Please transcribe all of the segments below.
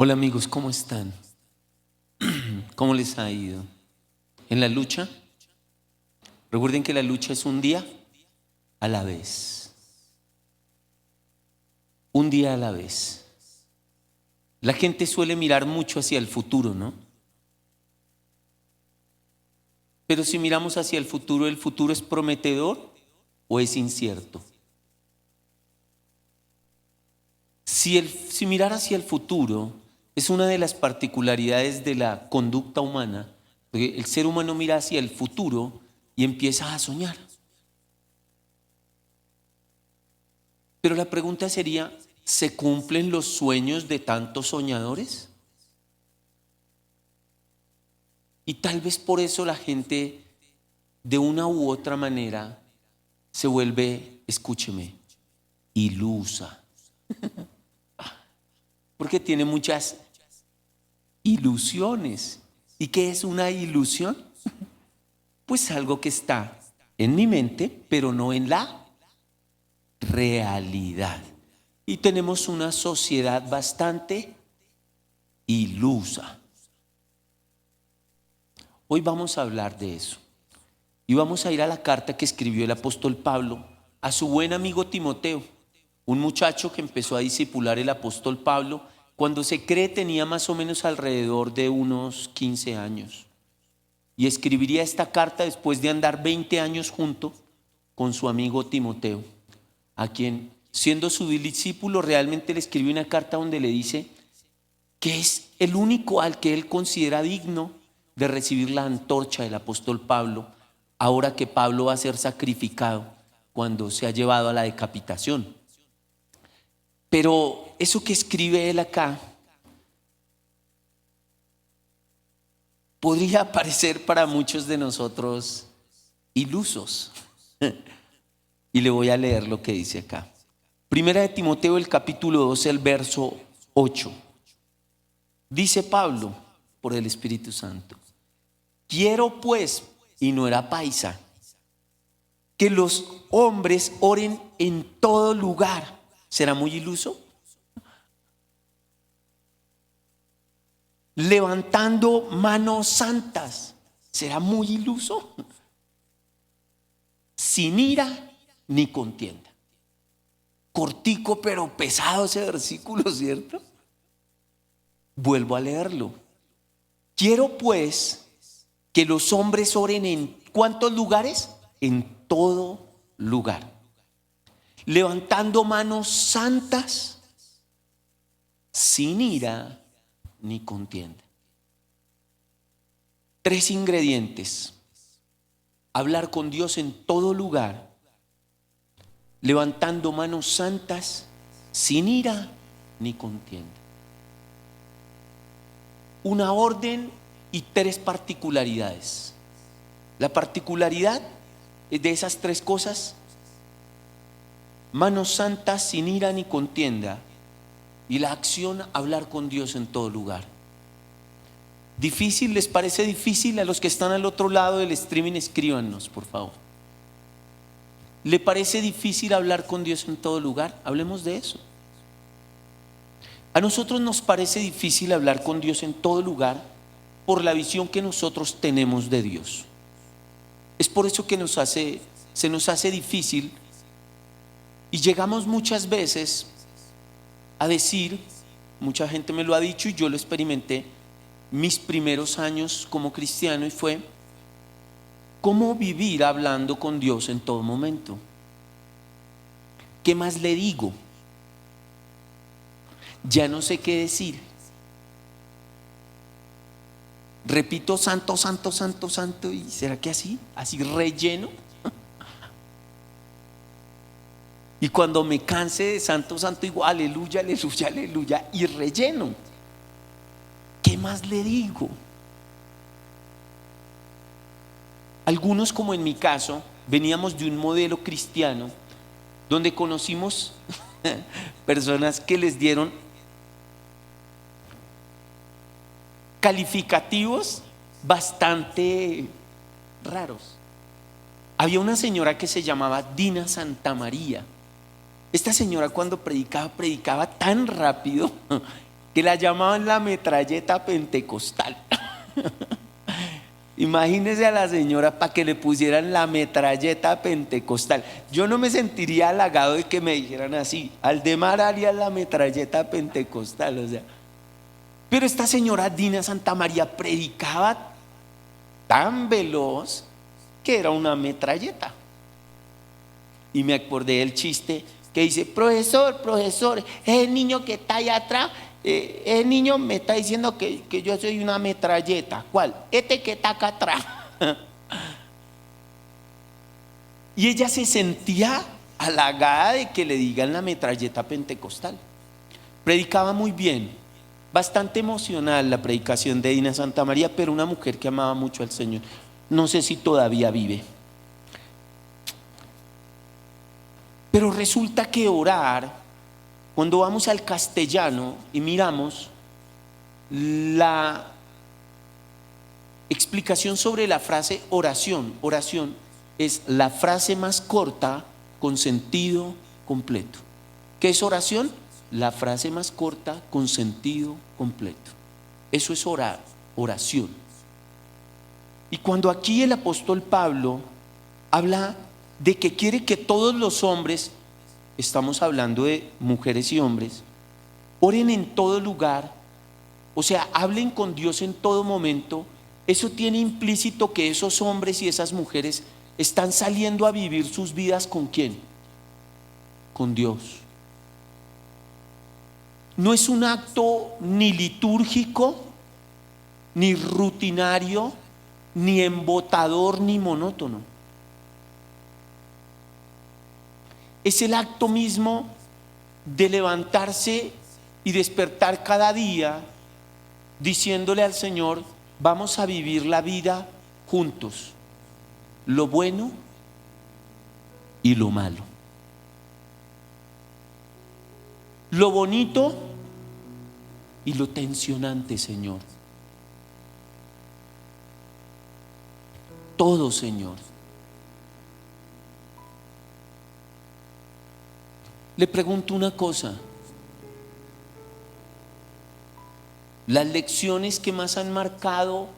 Hola amigos, ¿cómo están? ¿Cómo les ha ido? ¿En la lucha? Recuerden que la lucha es un día a la vez. Un día a la vez. La gente suele mirar mucho hacia el futuro, ¿no? Pero si miramos hacia ¿el futuro es prometedor o es incierto? Si mirar hacia el futuro es una de las particularidades de la conducta humana, porque el ser humano mira hacia el futuro y empieza a soñar. Pero la pregunta sería, ¿se cumplen los sueños de tantos soñadores? Y tal vez por eso la gente de una u otra manera se vuelve, escúcheme, ilusa. Porque tiene muchas ilusiones. ¿Y qué es una ilusión? Pues algo que está en mi mente, pero no en la realidad. Y tenemos una sociedad bastante ilusa. Hoy vamos a hablar de eso. Y vamos a ir a la carta que escribió el apóstol Pablo a su buen amigo Timoteo, un muchacho que empezó a discipular el apóstol Pablo cuando se cree tenía más o menos alrededor de unos 15 años. Y escribiría esta carta después de andar 20 años junto con su amigo Timoteo, a quien, siendo su discípulo, realmente le escribió una carta donde le dice que es el único al que él considera digno de recibir la antorcha del apóstol Pablo, ahora que Pablo va a ser sacrificado cuando se ha llevado a la decapitación. Pero eso que escribe él acá podría parecer para muchos de nosotros ilusos. Y le voy a leer lo que dice acá. Primera de Timoteo, el capítulo 12, el verso 8. Dice Pablo, por el Espíritu Santo: quiero pues, y no era paisa, que los hombres oren en todo lugar. ¿Será muy iluso? Levantando manos santas. ¿Será muy iluso? Sin ira ni contienda. Cortico pero pesado ese versículo, ¿cierto? Vuelvo a leerlo. Quiero pues que los hombres oren en ¿cuántos lugares? En todo lugar. Levantando manos santas, sin ira ni contienda. 3 ingredientes: hablar con Dios en todo lugar, levantando manos santas, sin ira ni contienda. Una orden y 3 particularidades. La particularidad de esas 3 cosas: manos santas, sin ira ni contienda, y la acción, hablar con Dios en todo lugar. ¿Difícil? ¿Les parece difícil? A los que están al otro lado del streaming, escríbanos, por favor. ¿Le parece difícil hablar con Dios en todo lugar? Hablemos de eso. A nosotros nos parece difícil hablar con Dios en todo lugar por la visión que nosotros tenemos de Dios. Es por eso que se nos hace difícil, y llegamos muchas veces a decir, mucha gente me lo ha dicho y yo lo experimenté mis primeros años como cristiano, y fue: ¿cómo vivir hablando con Dios en todo momento? ¿Qué más le digo? Ya no sé qué decir. Repito santo, santo, santo, santo, y ¿será que así relleno? Y cuando me canse de santo, santo, digo aleluya, aleluya, aleluya, y relleno. ¿Qué más le digo? Algunos, como en mi caso, veníamos de un modelo cristiano donde conocimos personas que les dieron calificativos bastante raros. Había una señora que se llamaba Dina Santamaría. Esta señora, cuando predicaba tan rápido que la llamaban la metralleta pentecostal. Imagínese a la señora para que le pusieran la metralleta pentecostal. Yo no me sentiría halagado de que me dijeran así: Aldemar Arias la metralleta pentecostal, o sea. Pero esta señora Dina Santamaría predicaba tan veloz que era una metralleta. Y me acordé del chiste que dice: profesor, ese niño que está allá atrás, el niño me está diciendo que yo soy una metralleta. ¿Cuál? Este que está acá atrás. Y ella se sentía halagada de que le digan la metralleta pentecostal. Predicaba muy bien, bastante emocional la predicación de Dina Santamaría, pero una mujer que amaba mucho al Señor. No sé si todavía vive. Pero resulta que orar, cuando vamos al castellano y miramos la explicación sobre la frase oración, oración es la frase más corta con sentido completo. ¿Qué es oración? La frase más corta con sentido completo. Eso es orar, oración. Y cuando aquí el apóstol Pablo habla de que quiere que todos los hombres, estamos hablando de mujeres y hombres, oren en todo lugar, o sea, hablen con Dios en todo momento. Eso tiene implícito que esos hombres y esas mujeres están saliendo a vivir sus vidas ¿con quién? Con Dios. No es un acto ni litúrgico, ni rutinario, ni embotador, ni monótono. Es el acto mismo de levantarse y despertar cada día diciéndole al Señor: vamos a vivir la vida juntos, lo bueno y lo malo, lo bonito y lo tensionante, Señor. Todo, Señor. Le pregunto una cosa: las lecciones que más han marcado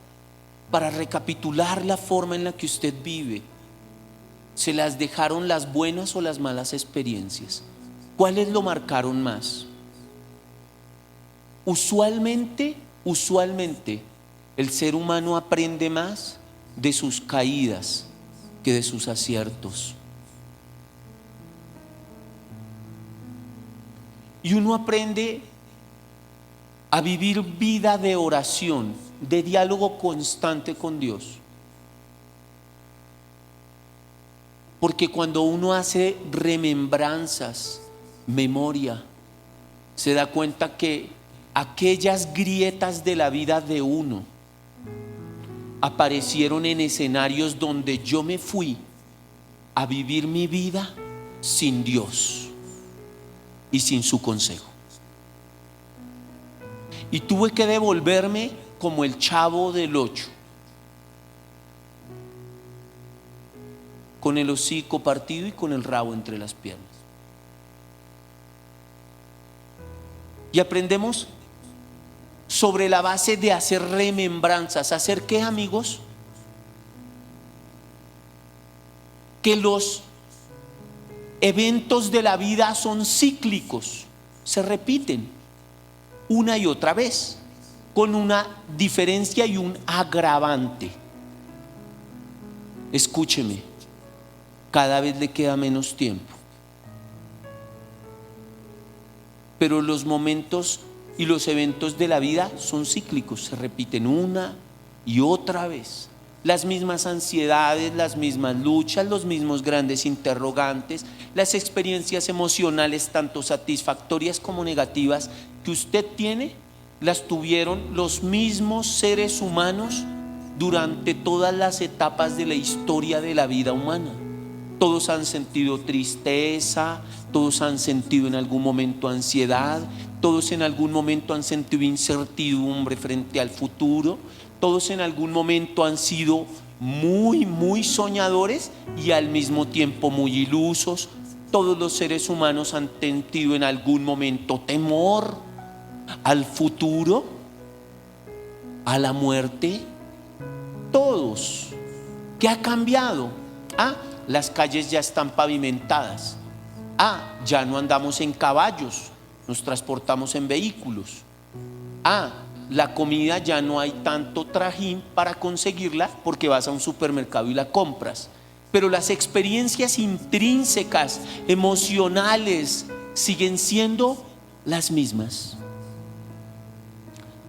para recapitular la forma en la que usted vive, ¿se las dejaron las buenas o las malas experiencias? ¿Cuáles lo marcaron más? Usualmente, el ser humano aprende más de sus caídas que de sus aciertos. Y uno aprende a vivir vida de oración, de diálogo constante con Dios. Porque cuando uno hace remembranzas, memoria, se da cuenta que aquellas grietas de la vida de uno aparecieron en escenarios donde yo me fui a vivir mi vida sin Dios y sin su consejo. Y tuve que devolverme como el Chavo del Ocho, con el hocico partido y con el rabo entre las piernas. Y aprendemos sobre la base de hacer remembranzas. ¿Hacer qué, amigos? Que los eventos de la vida son cíclicos, se repiten una y otra vez, con una diferencia y un agravante. Escúcheme, cada vez le queda menos tiempo, pero los momentos y los eventos de la vida son cíclicos, se repiten una y otra vez. Las mismas ansiedades, las mismas luchas, los mismos grandes interrogantes, las experiencias emocionales tanto satisfactorias como negativas que usted tiene, las tuvieron los mismos seres humanos durante todas las etapas de la historia de la vida humana. Todos han sentido tristeza, todos han sentido en algún momento ansiedad, todos en algún momento han sentido incertidumbre frente al futuro, todos en algún momento han sido muy soñadores y al mismo tiempo muy ilusos. Todos los seres humanos han sentido en algún momento temor, al futuro, a la muerte, todos. ¿Qué ha cambiado? Las calles ya están pavimentadas. Ya no andamos en caballos, nos transportamos en vehículos. La comida ya no hay tanto trajín para conseguirla porque vas a un supermercado y la compras. Pero las experiencias intrínsecas, emocionales, siguen siendo las mismas.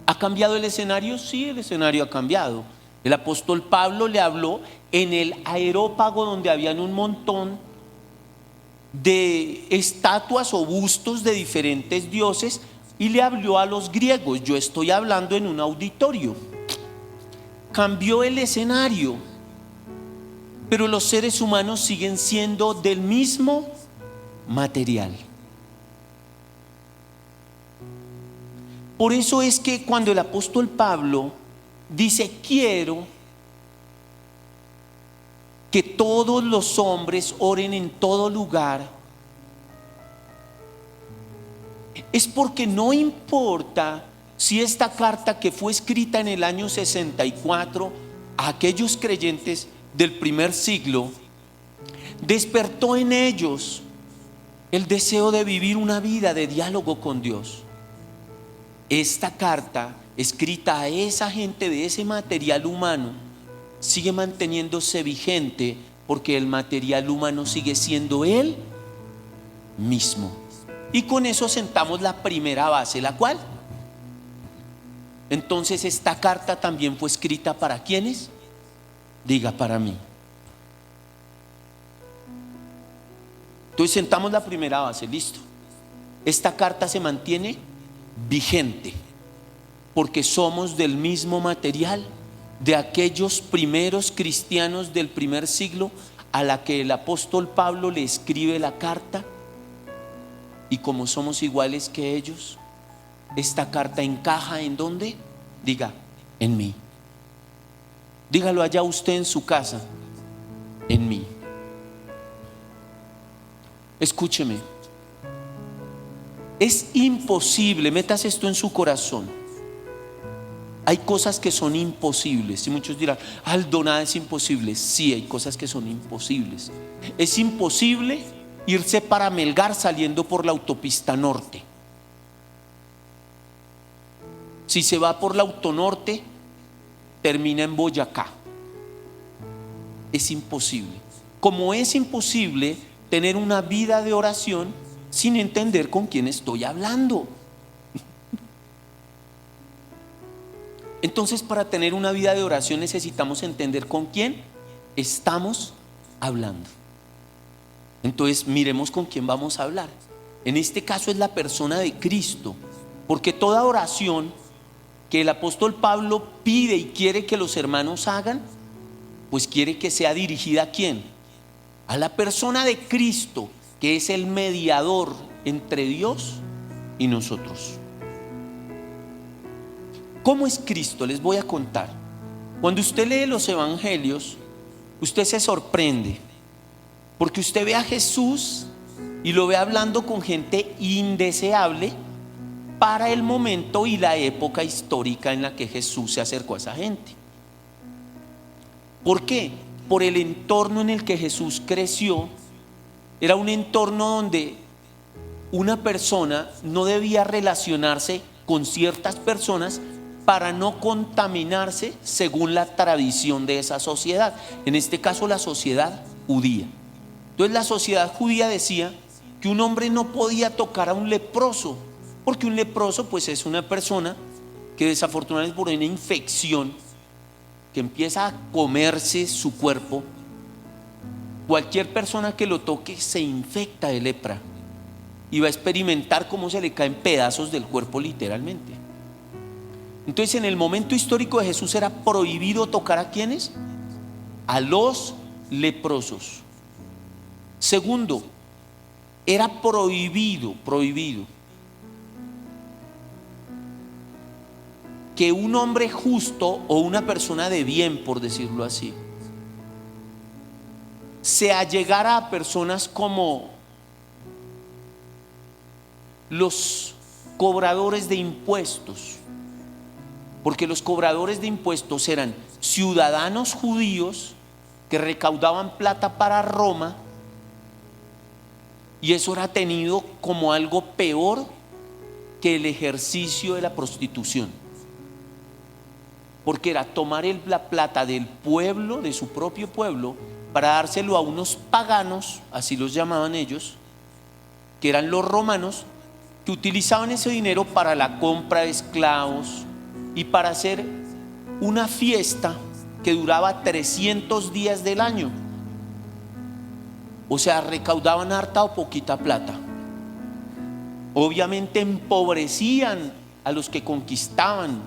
¿Ha cambiado el escenario? Sí, el escenario ha cambiado. El apóstol Pablo le habló en el Areópago, donde habían un montón de estatuas o bustos de diferentes dioses, y le habló a los griegos. Yo estoy hablando en un auditorio. Cambió el escenario, pero los seres humanos siguen siendo del mismo material. Por eso es que cuando el apóstol Pablo dice: quiero que todos los hombres oren en todo lugar, es porque no importa si esta carta, que fue escrita en el año 64 a aquellos creyentes del primer siglo, despertó en ellos el deseo de vivir una vida de diálogo con Dios. Esta carta, escrita a esa gente de ese material humano, sigue manteniéndose vigente porque el material humano sigue siendo él mismo. Y con eso sentamos la primera base, ¿la cual? Entonces, esta carta también fue escrita ¿para quiénes? Diga: para mí. Entonces sentamos la primera base, listo. Esta carta se mantiene vigente porque somos del mismo material de aquellos primeros cristianos del primer siglo a la que el apóstol Pablo le escribe la carta. Y como somos iguales que ellos, esta carta encaja ¿en dónde? Diga: en mí. Dígalo allá usted en su casa: en mí. Escúcheme, es imposible, metas esto en su corazón. Hay cosas que son imposibles. Y muchos dirán: Aldo, nada es imposible. Sí, hay cosas que son imposibles. Es imposible irse para Melgar saliendo por la autopista norte. Si se va por la autonorte, termina en Boyacá. Es imposible. Como es imposible tener una vida de oración sin entender con quién estoy hablando. Entonces, para tener una vida de oración necesitamos entender con quién estamos hablando. Entonces, miremos con quién vamos a hablar. En este caso es la persona de Cristo, porque toda oración que el apóstol Pablo pide y quiere que los hermanos hagan, pues quiere que sea dirigida ¿a quién? A la persona de Cristo, que es el mediador entre Dios y nosotros. ¿Cómo es Cristo? Les voy a contar. Cuando usted lee los evangelios, usted se sorprende, porque usted ve a Jesús y lo ve hablando con gente indeseable para el momento y la época histórica en la que Jesús se acercó a esa gente. ¿Por qué? Por el entorno en el que Jesús creció. Era un entorno donde una persona no debía relacionarse con ciertas personas para no contaminarse según la tradición de esa sociedad. En este caso, la sociedad judía. Entonces, la sociedad judía decía que un hombre no podía tocar a un leproso, porque un leproso pues es una persona que desafortunadamente por una infección que empieza a comerse su cuerpo, cualquier persona que lo toque se infecta de lepra y va a experimentar cómo se le caen pedazos del cuerpo literalmente. Entonces, en el momento histórico de Jesús era prohibido tocar ¿a quiénes? A los leprosos. Segundo, era prohibido que un hombre justo o una persona de bien, por decirlo así, se allegara a personas como los cobradores de impuestos, porque los cobradores de impuestos eran ciudadanos judíos que recaudaban plata para Roma, y eso era tenido como algo peor que el ejercicio de la prostitución, porque era tomar la plata del pueblo, de su propio pueblo, para dárselo a unos paganos, así los llamaban ellos, que eran los romanos, que utilizaban ese dinero para la compra de esclavos y para hacer una fiesta que duraba 300 días del año. O sea, recaudaban harta o poquita plata. Obviamente empobrecían a los que conquistaban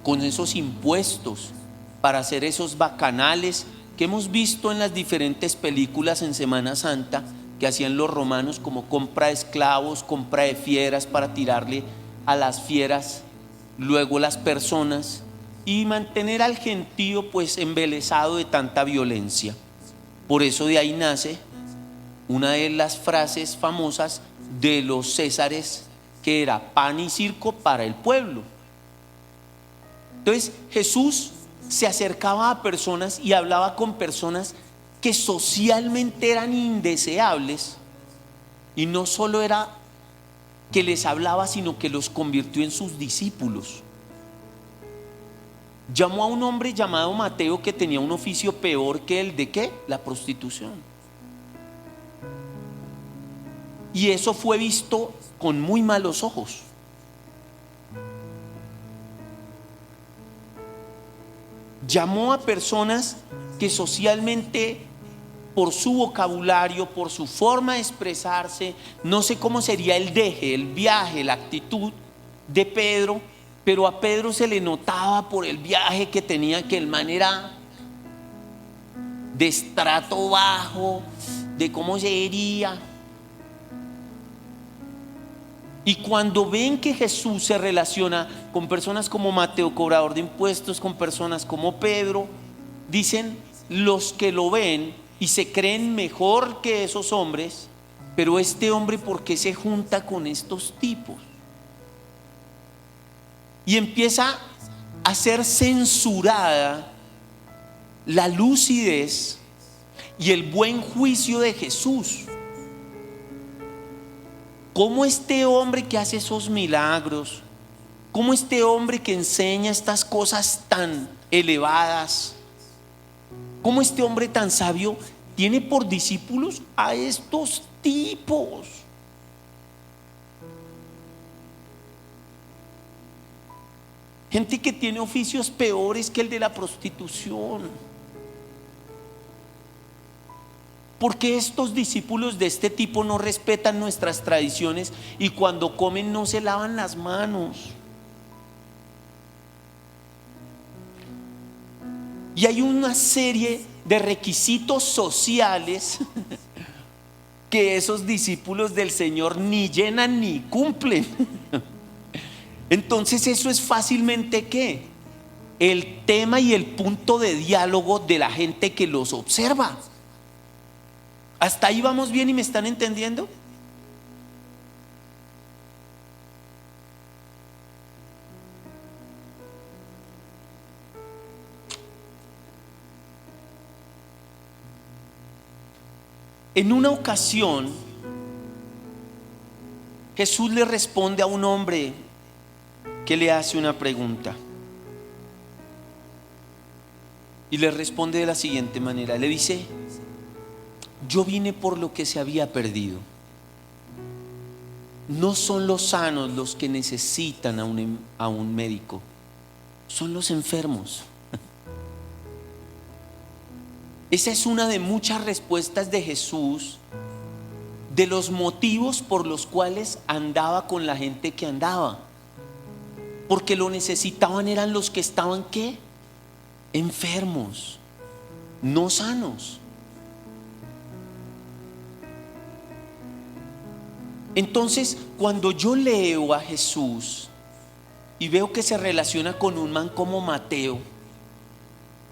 con esos impuestos para hacer esos bacanales que hemos visto en las diferentes películas en Semana Santa que hacían los romanos, como compra de esclavos, compra de fieras para tirarle a las fieras luego las personas, y mantener al gentío pues embelesado de tanta violencia. Por eso de ahí nace una de las frases famosas de los Césares, que era pan y circo para el pueblo. Entonces Jesús se acercaba a personas y hablaba con personas que socialmente eran indeseables, y no solo era que les hablaba, sino que los convirtió en sus discípulos. Llamó a un hombre llamado Mateo, que tenía un oficio peor que el de ¿qué? La prostitución. Y eso fue visto con muy malos ojos. Llamó a personas que socialmente, por su vocabulario, por su forma de expresarse, no sé cómo sería el deje, el viaje, la actitud de Pedro, pero a Pedro se le notaba por el viaje que tenía, que el man era de estrato bajo, de cómo se diría. Y cuando ven que Jesús se relaciona con personas como Mateo, cobrador de impuestos, con personas como Pedro, dicen los que lo ven y se creen mejor que esos hombres, pero este hombre, ¿por qué se junta con estos tipos? Y empieza a ser censurada la lucidez y el buen juicio de Jesús. ¿Cómo este hombre que hace esos milagros, cómo este hombre que enseña estas cosas tan elevadas, cómo este hombre tan sabio tiene por discípulos a estos tipos? Gente que tiene oficios peores que el de la prostitución. Porque estos discípulos de este tipo no respetan nuestras tradiciones y cuando comen no se lavan las manos. Y hay una serie de requisitos sociales que esos discípulos del Señor ni llenan ni cumplen. Entonces eso es fácilmente ¿qué? El tema y el punto de diálogo de la gente que los observa. ¿Hasta ahí vamos bien y me están entendiendo? En una ocasión, Jesús le responde a un hombre que le hace una pregunta. Y le responde de la siguiente manera. Le dice: yo vine por lo que se había perdido. No son los sanos los que necesitan a un médico, son los enfermos. Esa es una de muchas respuestas de Jesús, de los motivos por los cuales andaba con la gente que andaba. Porque lo necesitaban eran los que estaban ¿qué? Enfermos, no sanos. Entonces, cuando yo leo a Jesús y veo que se relaciona con un man como Mateo,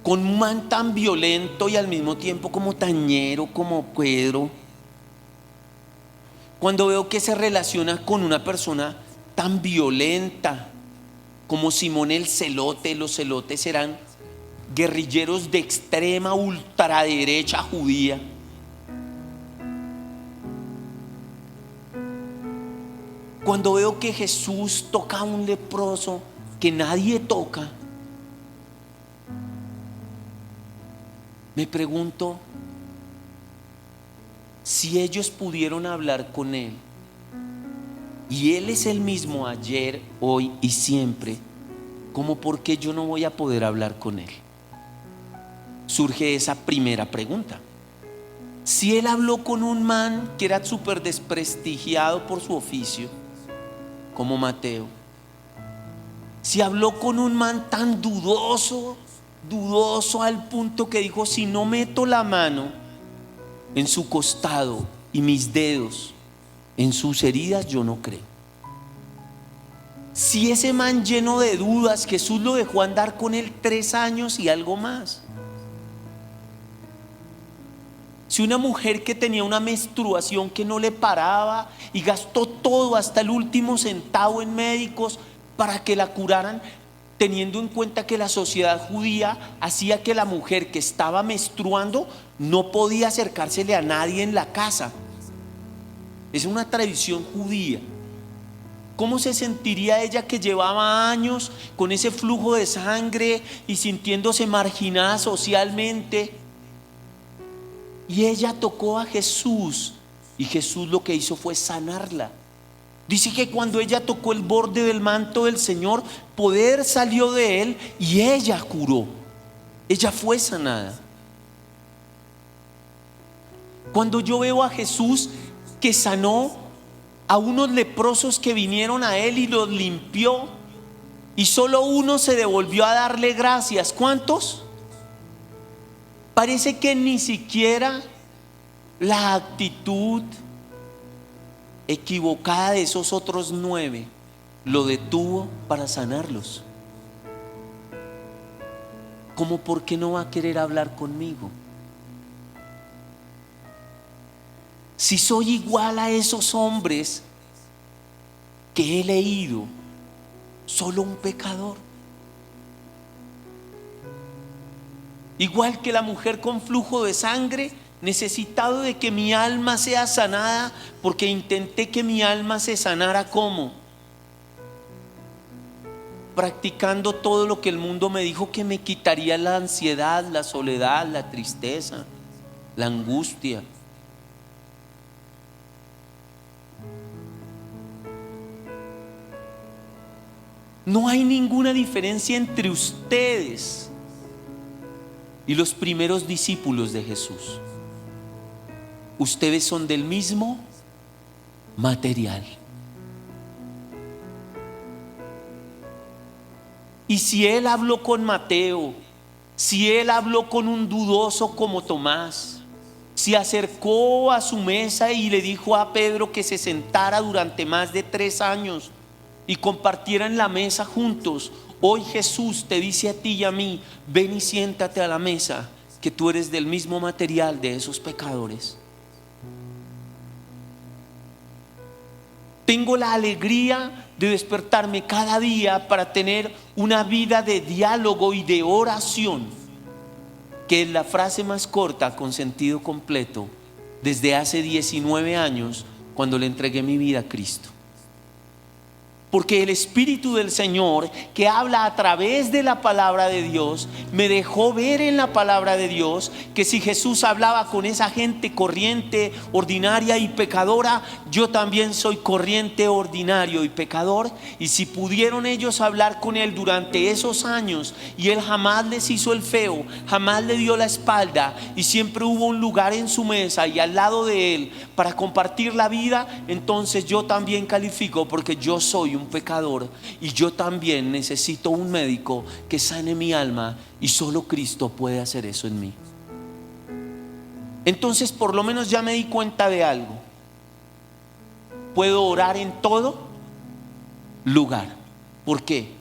con un man tan violento y al mismo tiempo como tañero como Pedro, cuando veo que se relaciona con una persona tan violenta como Simón el Celote. Los celotes eran guerrilleros de extrema ultraderecha judía. Cuando veo que Jesús toca a un leproso que nadie toca, me pregunto, si ellos pudieron hablar con Él, y Él es el mismo ayer, hoy y siempre, ¿cómo por qué yo no voy a poder hablar con Él? Surge esa primera pregunta. Si Él habló con un man que era súper desprestigiado por su oficio, como Mateo, si habló con un man tan dudoso al punto que dijo, si no meto la mano en su costado y mis dedos en sus heridas, yo no creo. Si ese man lleno de dudas, Jesús lo dejó andar con él 3 años y algo más. Si una mujer que tenía una menstruación que no le paraba y gastó todo hasta el último centavo en médicos para que la curaran, teniendo en cuenta que la sociedad judía hacía que la mujer que estaba menstruando no podía acercársele a nadie en la casa. Es una tradición judía. ¿Cómo se sentiría ella que llevaba años con ese flujo de sangre y sintiéndose marginada socialmente? Y ella tocó a Jesús y Jesús lo que hizo fue sanarla. Dice que cuando ella tocó el borde del manto del Señor, poder salió de él y ella curó. Ella fue sanada. Cuando yo veo a Jesús que sanó a unos leprosos que vinieron a él y los limpió, y solo uno se devolvió a darle gracias. ¿Cuántos? Parece que ni siquiera la actitud equivocada de esos otros 9 lo detuvo para sanarlos. ¿Cómo por qué no va a querer hablar conmigo? Si soy igual a esos hombres que he leído, solo un pecador. Igual que la mujer con flujo de sangre, necesitado de que mi alma sea sanada, porque intenté que mi alma se sanara. ¿Cómo? Practicando todo lo que el mundo me dijo que me quitaría: la ansiedad, la soledad, la tristeza, la angustia. No hay ninguna diferencia entre ustedes y los primeros discípulos de Jesús. Ustedes son del mismo material. Y si Él habló con Mateo, si Él habló con un dudoso como Tomás, se acercó a su mesa y le dijo a Pedro que se sentara durante más de 3 años y compartieran la mesa juntos, hoy Jesús te dice a ti y a mí: ven y siéntate a la mesa, que tú eres del mismo material de esos pecadores. Tengo la alegría de despertarme cada día para tener una vida de diálogo y de oración, que es la frase más corta con sentido completo desde hace 19 años, cuando le entregué mi vida a Cristo. Porque el Espíritu del Señor, que habla a través de la palabra de Dios, me dejó ver en la palabra de Dios que si Jesús hablaba con esa gente corriente, ordinaria y pecadora, yo también soy corriente, ordinario y pecador. Y si pudieron ellos hablar con Él durante esos años y Él jamás les hizo el feo, jamás le dio la espalda, y siempre hubo un lugar en su mesa y al lado de Él para compartir la vida, entonces yo también califico, porque yo soy un pecador y yo también necesito un médico que sane mi alma, y solo Cristo puede hacer eso en mí. Entonces, por lo menos ya me di cuenta de algo: puedo orar en todo lugar. ¿Por qué?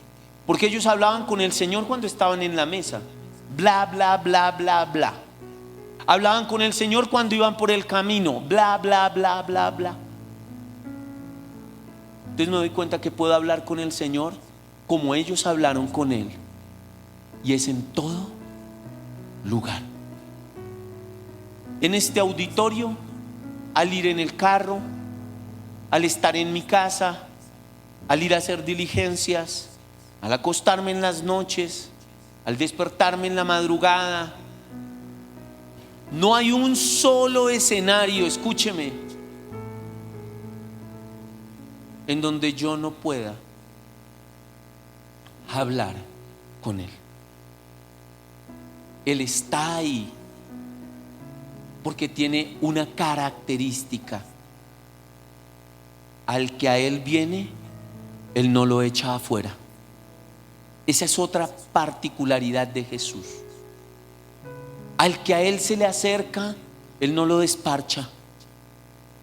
Porque ellos hablaban con el Señor cuando estaban en la mesa, bla bla bla bla bla. Hablaban con el Señor cuando iban por el camino, bla bla bla bla bla. Entonces me doy cuenta que puedo hablar con el Señor como ellos hablaron con Él. Y es en todo lugar. En este auditorio, al ir en el carro, al estar en mi casa, al ir a hacer diligencias, al acostarme en las noches, al despertarme en la madrugada. No hay un solo escenario, escúcheme, en donde yo no pueda hablar con Él. Él está ahí porque tiene una característica: al que a Él viene, Él no lo echa afuera. Esa es otra particularidad de Jesús. Al que a Él se le acerca, Él no lo despacha.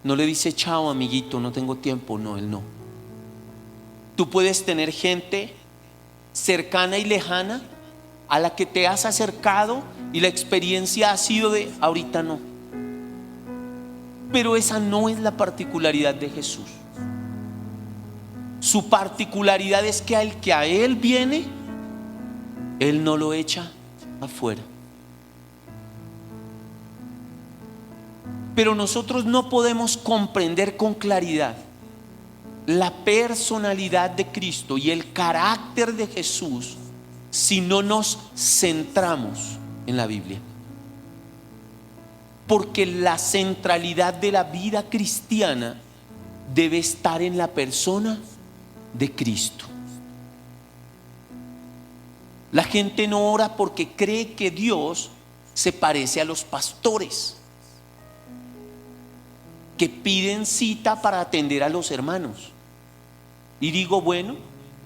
No le dice: chao amiguito, no tengo tiempo. No, Él no. Tú puedes tener gente cercana y lejana a la que te has acercado y la experiencia ha sido de ahorita no. Pero esa no es la particularidad de Jesús. Su particularidad es que al que a Él viene, Él no lo echa afuera. Pero nosotros no podemos comprender con claridad la personalidad de Cristo y el carácter de Jesús si no nos centramos en la Biblia. Porque la centralidad de la vida cristiana debe estar en la persona de Cristo. La gente no ora porque cree que Dios se parece a los pastores que piden cita para atender a los hermanos. Y digo, bueno,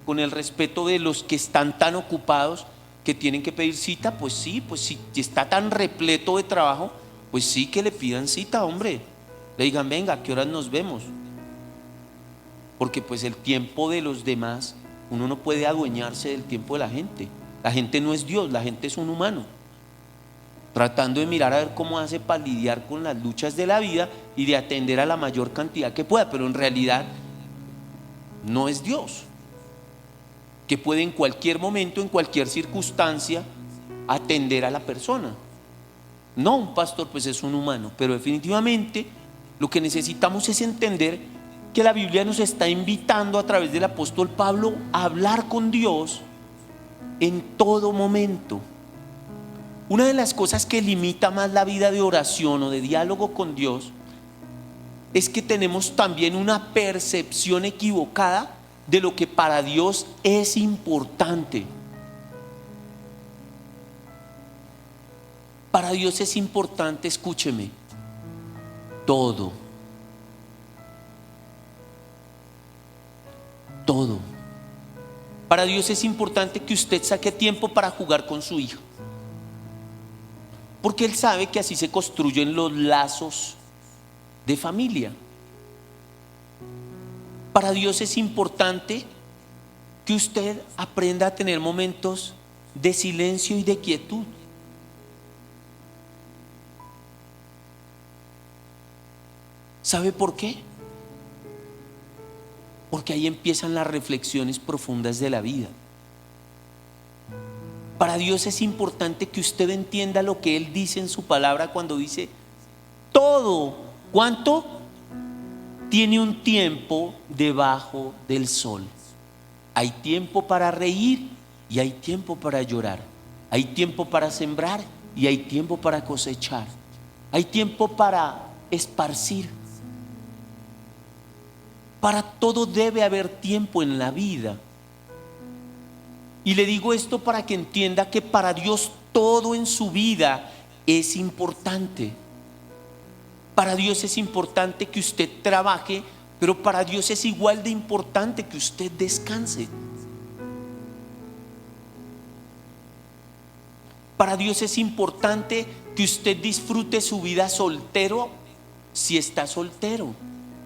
con el respeto de los que están tan ocupados que tienen que pedir cita, pues sí, pues si está tan repleto de trabajo, pues sí que le pidan cita, hombre. Le digan: venga, ¿a qué horas nos vemos? Porque pues el tiempo de los demás, uno no puede adueñarse del tiempo de la gente. La gente no es Dios, la gente es un humano, tratando de mirar a ver cómo hace para lidiar con las luchas de la vida y de atender a la mayor cantidad que pueda. Pero en realidad no es Dios, que puede en cualquier momento, en cualquier circunstancia, atender a la persona. No, un pastor pues es un humano. Pero definitivamente lo que necesitamos es entender que la Biblia nos está invitando a través del apóstol Pablo a hablar con Dios en todo momento. Una de las cosas que limita más la vida de oración o de diálogo con Dios es que tenemos también una percepción equivocada de lo que para Dios es importante. Para Dios es importante, escúcheme, todo. Todo. Para Dios es importante que usted saque tiempo para jugar con su hija, porque Él sabe que así se construyen los lazos de familia. Para Dios es importante que usted aprenda a tener momentos de silencio y de quietud. ¿Sabe por qué? Porque ahí empiezan las reflexiones profundas de la vida. Para Dios es importante que usted entienda lo que Él dice en su palabra cuando dice: todo, ¿cuánto? Tiene un tiempo debajo del sol. Hay tiempo para reír y hay tiempo para llorar. Hay tiempo para sembrar y hay tiempo para cosechar. Hay tiempo para esparcir. Para todo debe haber tiempo en la vida. Y le digo esto para que entienda que para Dios todo en su vida es importante. Para Dios es importante que usted trabaje, pero para Dios es igual de importante que usted descanse. Para Dios es importante que usted disfrute su vida soltero, si está soltero,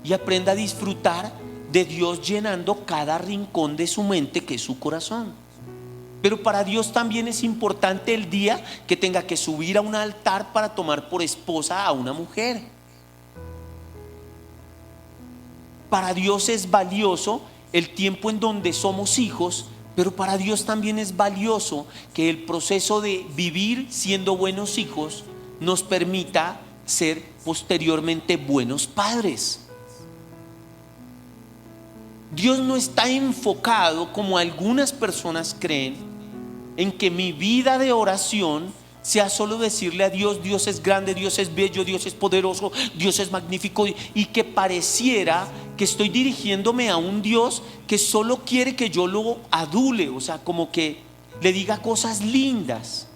y aprenda a disfrutar de Dios llenando cada rincón de su mente, que es su corazón. Pero para Dios también es importante el día que tenga que subir a un altar para tomar por esposa a una mujer. Para Dios es valioso el tiempo en donde somos hijos, pero para Dios también es valioso que el proceso de vivir siendo buenos hijos nos permita ser posteriormente buenos padres. Dios no está enfocado, como algunas personas creen, en que mi vida de oración sea solo decirle a Dios: Dios es grande, Dios es bello, Dios es poderoso, Dios es magnífico, y que pareciera que estoy dirigiéndome a un Dios que solo quiere que yo lo adule, o sea, como que le diga cosas lindas.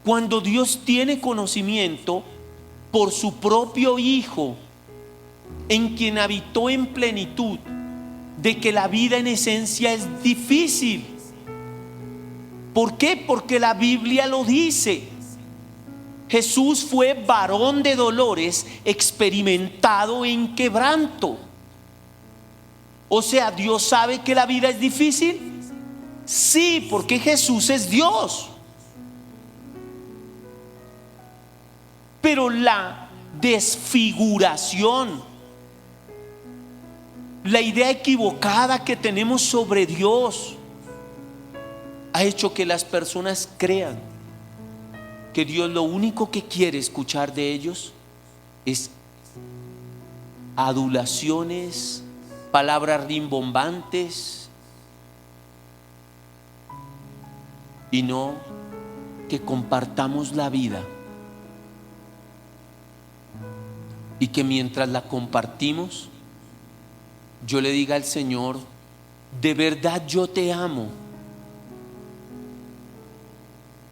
Cuando Dios tiene conocimiento por su propio Hijo, en quien habitó en plenitud, de que la vida en esencia es difícil. ¿Por qué? Porque la Biblia lo dice. Jesús fue varón de dolores, experimentado en quebranto. O sea, ¿Dios sabe que la vida es difícil? Sí, porque Jesús es Dios. Pero la desfiguración, la idea equivocada que tenemos sobre Dios, ha hecho que las personas crean que Dios lo único que quiere escuchar de ellos es adulaciones, palabras rimbombantes, y no que compartamos la vida, y que mientras la compartimos yo le diga al Señor: de verdad yo te amo.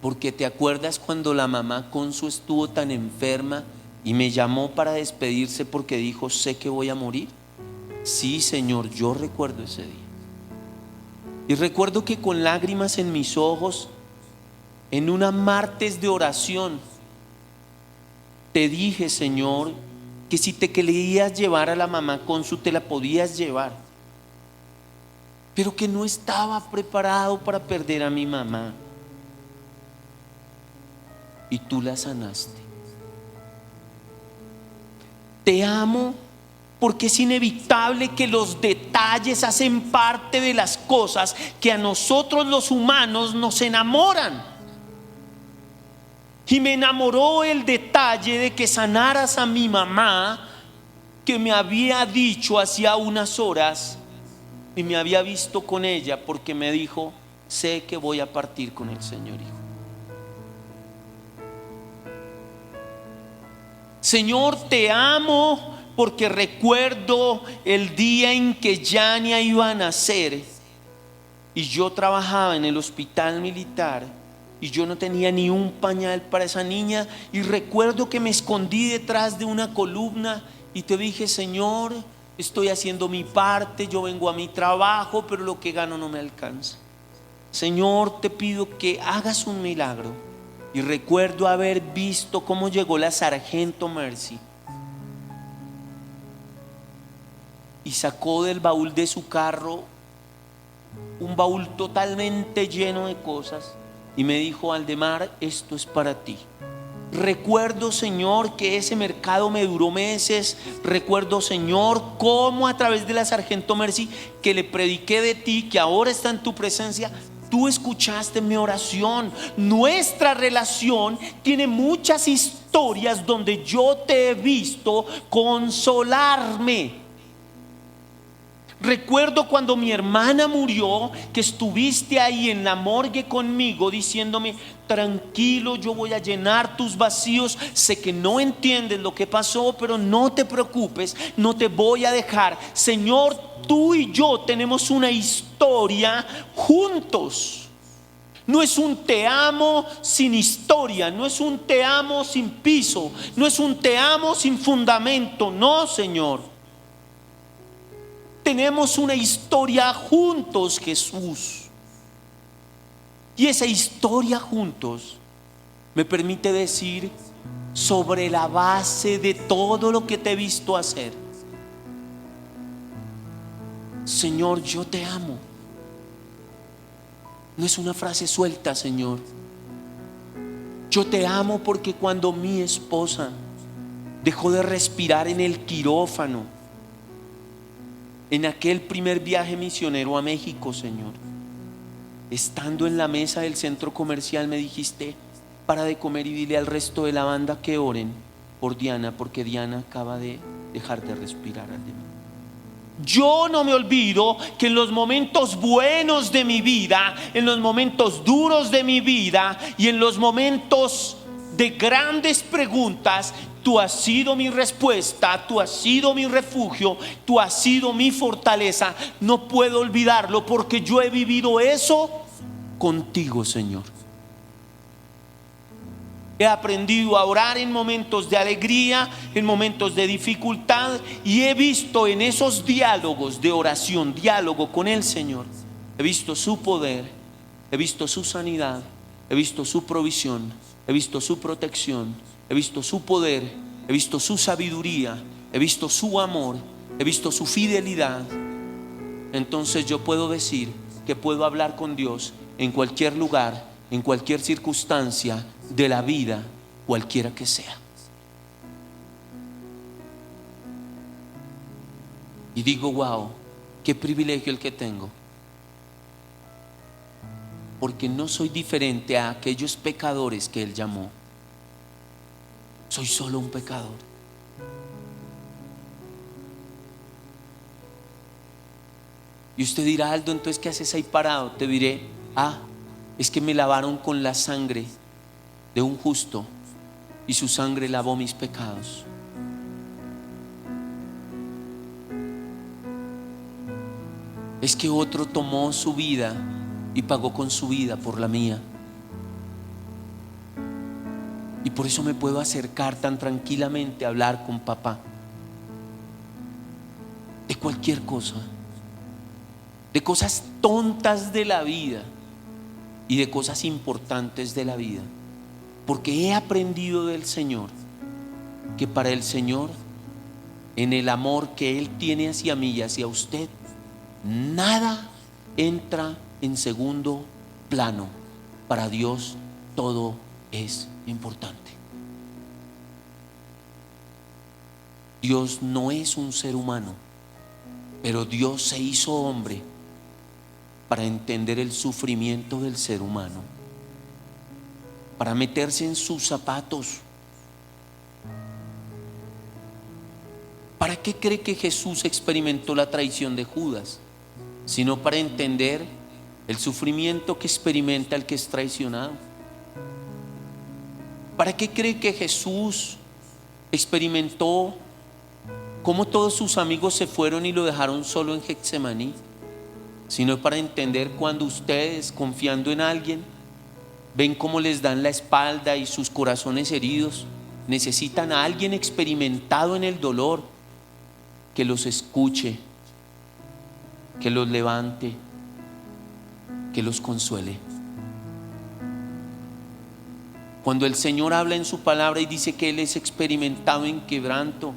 Porque te acuerdas cuando la mamá Consu estuvo tan enferma y me llamó para despedirse porque dijo: sé que voy a morir. Sí, Señor, yo recuerdo ese día. Y recuerdo que con lágrimas en mis ojos, en una martes de oración, te dije: Señor, que si te querías llevar a la mamá Consu, te la podías llevar, pero que no estaba preparado para perder a mi mamá. Y tú la sanaste. Te amo porque es inevitable que los detalles hacen parte de las cosas que a nosotros los humanos nos enamoran. Y me enamoró el detalle de que sanaras a mi mamá, que me había dicho hacía unas horas, y me había visto con ella, porque me dijo: sé que voy a partir con el Señor, hijo. Señor, te amo porque recuerdo el día en que Yania iba a nacer y yo trabajaba en el hospital militar y yo no tenía ni un pañal para esa niña, y recuerdo que me escondí detrás de una columna y te dije: Señor, estoy haciendo mi parte, yo vengo a mi trabajo, pero lo que gano no me alcanza. Señor, te pido que hagas un milagro. Y recuerdo haber visto cómo llegó la sargento Mercy y sacó del baúl de su carro un baúl totalmente lleno de cosas y me dijo: Aldemar, esto es para ti. Recuerdo, Señor, que ese mercado me duró meses. Recuerdo, Señor, cómo a través de la sargento Mercy, que le prediqué de ti, que ahora está en tu presencia, tú escuchaste mi oración. Nuestra relación tiene muchas historias donde yo te he visto consolarme. Recuerdo cuando mi hermana murió, que estuviste ahí en la morgue conmigo diciéndome: tranquilo, yo voy a llenar tus vacíos, sé que no entiendes lo que pasó, pero no te preocupes, no te voy a dejar. Señor, tú y yo tenemos una historia juntos. No es un te amo sin historia, no es un te amo sin piso, no es un te amo sin fundamento. No, Señor. Tenemos una historia juntos, Jesús. Y esa historia juntos me permite decir, sobre la base de todo lo que te he visto hacer: Señor, yo te amo. No es una frase suelta, Señor. Yo te amo porque cuando mi esposa dejó de respirar en el quirófano, En aquel primer viaje misionero a México, Señor, estando en la mesa del centro comercial, me dijiste: para de comer y dile al resto de la banda que oren por Diana, porque Diana acaba de dejar de respirar. Yo no me olvido que en los momentos buenos de mi vida, en los momentos duros de mi vida y en los momentos de grandes preguntas, tú has sido mi respuesta, tú has sido mi refugio, tú has sido mi fortaleza. No puedo olvidarlo porque yo he vivido eso contigo, Señor. He aprendido a orar en momentos de alegría, en momentos de dificultad, y he visto en esos diálogos de oración, diálogo con el Señor, he visto su poder, he visto su sanidad, he visto su provisión, he visto su protección, he visto su poder, he visto su sabiduría, he visto su amor, he visto su fidelidad. Entonces yo puedo decir que puedo hablar con Dios en cualquier lugar, en cualquier circunstancia de la vida, cualquiera que sea. Y digo: wow, qué privilegio el que tengo, porque no soy diferente a aquellos pecadores que Él llamó. Soy solo un pecador. Y usted dirá: Aldo, entonces ¿qué haces ahí parado? Te diré: es que me lavaron con la sangre de un justo, y su sangre lavó mis pecados. Es que otro tomó su vida y pagó con su vida por la mía. Y por eso me puedo acercar tan tranquilamente a hablar con papá de cualquier cosa, de cosas tontas de la vida y de cosas importantes de la vida, porque he aprendido del Señor que para el Señor, en el amor que Él tiene hacia mí y hacia usted, nada entra en segundo plano. Para Dios todo es importante. Dios no es un ser humano, pero Dios se hizo hombre para entender el sufrimiento del ser humano, para meterse en sus zapatos. ¿Para qué cree que Jesús experimentó la traición de Judas? Sino para entender el sufrimiento que experimenta el que es traicionado. ¿Para qué cree que Jesús experimentó cómo todos sus amigos se fueron y lo dejaron solo en Getsemaní? Sino para entender cuando ustedes, confiando en alguien, ven cómo les dan la espalda y sus corazones heridos, necesitan a alguien experimentado en el dolor que los escuche, que los levante, que los consuele. Cuando el Señor habla en su palabra y dice que Él es experimentado en quebranto,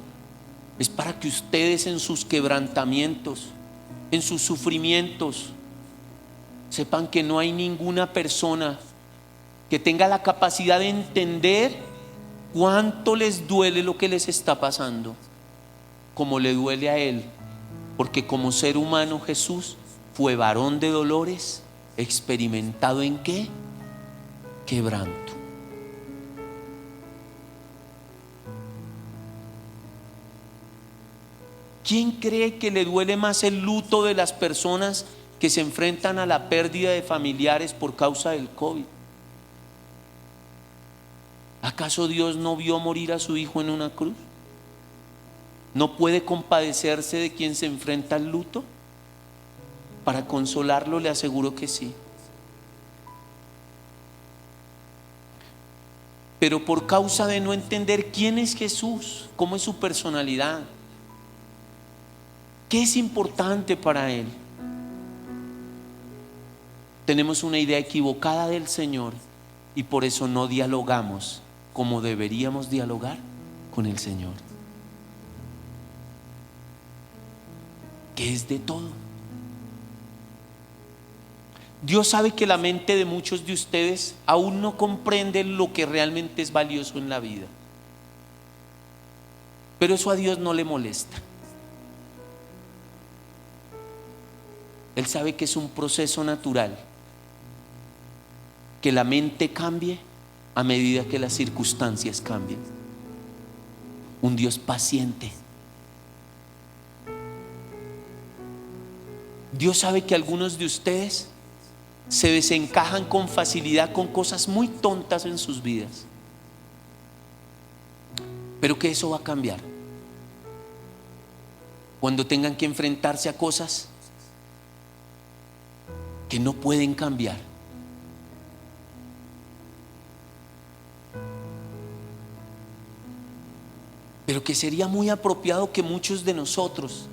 es para que ustedes en sus quebrantamientos, en sus sufrimientos, sepan que no hay ninguna persona que tenga la capacidad de entender cuánto les duele lo que les está pasando, como le duele a Él, porque como ser humano Jesús fue varón de dolores, experimentado en ¿qué? Quebranto. ¿Quién cree que le duele más el luto de las personas que se enfrentan a la pérdida de familiares por causa del COVID? ¿Acaso Dios no vio morir a su hijo en una cruz? ¿No puede compadecerse de quien se enfrenta al luto? Para consolarlo, le aseguro que sí. Pero por causa de no entender quién es Jesús, cómo es su personalidad, qué es importante para Él, tenemos una idea equivocada del Señor y por eso no dialogamos como deberíamos dialogar con el Señor, que es de todo. Dios sabe que la mente de muchos de ustedes aún no comprende lo que realmente es valioso en la vida, pero eso a Dios no le molesta. Él sabe que es un proceso natural, que la mente cambie a medida que las circunstancias cambien. Un Dios paciente. Dios sabe que algunos de ustedes se desencajan con facilidad con cosas muy tontas en sus vidas, pero que eso va a cambiar cuando tengan que enfrentarse a cosas que no pueden cambiar. Pero que sería muy apropiado que muchos de nosotros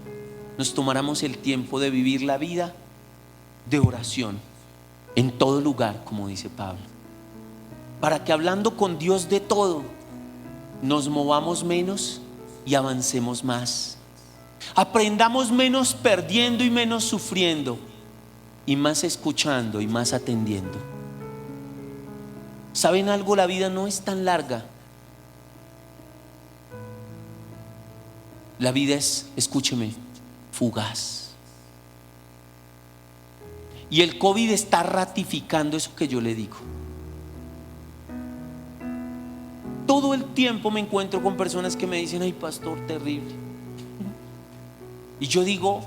nos tomáramos el tiempo de vivir la vida de oración en todo lugar, como dice Pablo, para que hablando con Dios de todo, nos movamos menos y avancemos más. Aprendamos menos perdiendo y menos sufriendo, y más escuchando y más atendiendo. ¿Saben algo? La vida no es tan larga. La vida es, escúcheme, fugaz. Y el COVID está ratificando eso que yo le digo. Todo el tiempo me encuentro con personas que me dicen: ay, pastor, terrible. Y yo digo,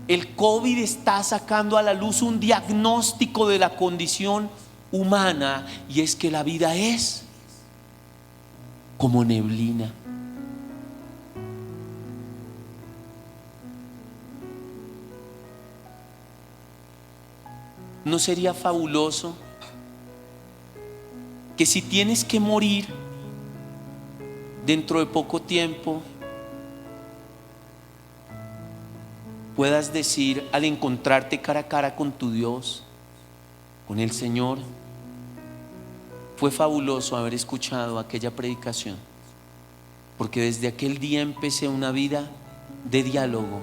el COVID está sacando a la luz un diagnóstico de la condición humana, y es que la vida es como neblina. ¿No sería fabuloso que si tienes que morir dentro de poco tiempo, puedas decir al encontrarte cara a cara con tu Dios, con el Señor: fue fabuloso haber escuchado aquella predicación, porque desde aquel día empecé una vida de diálogo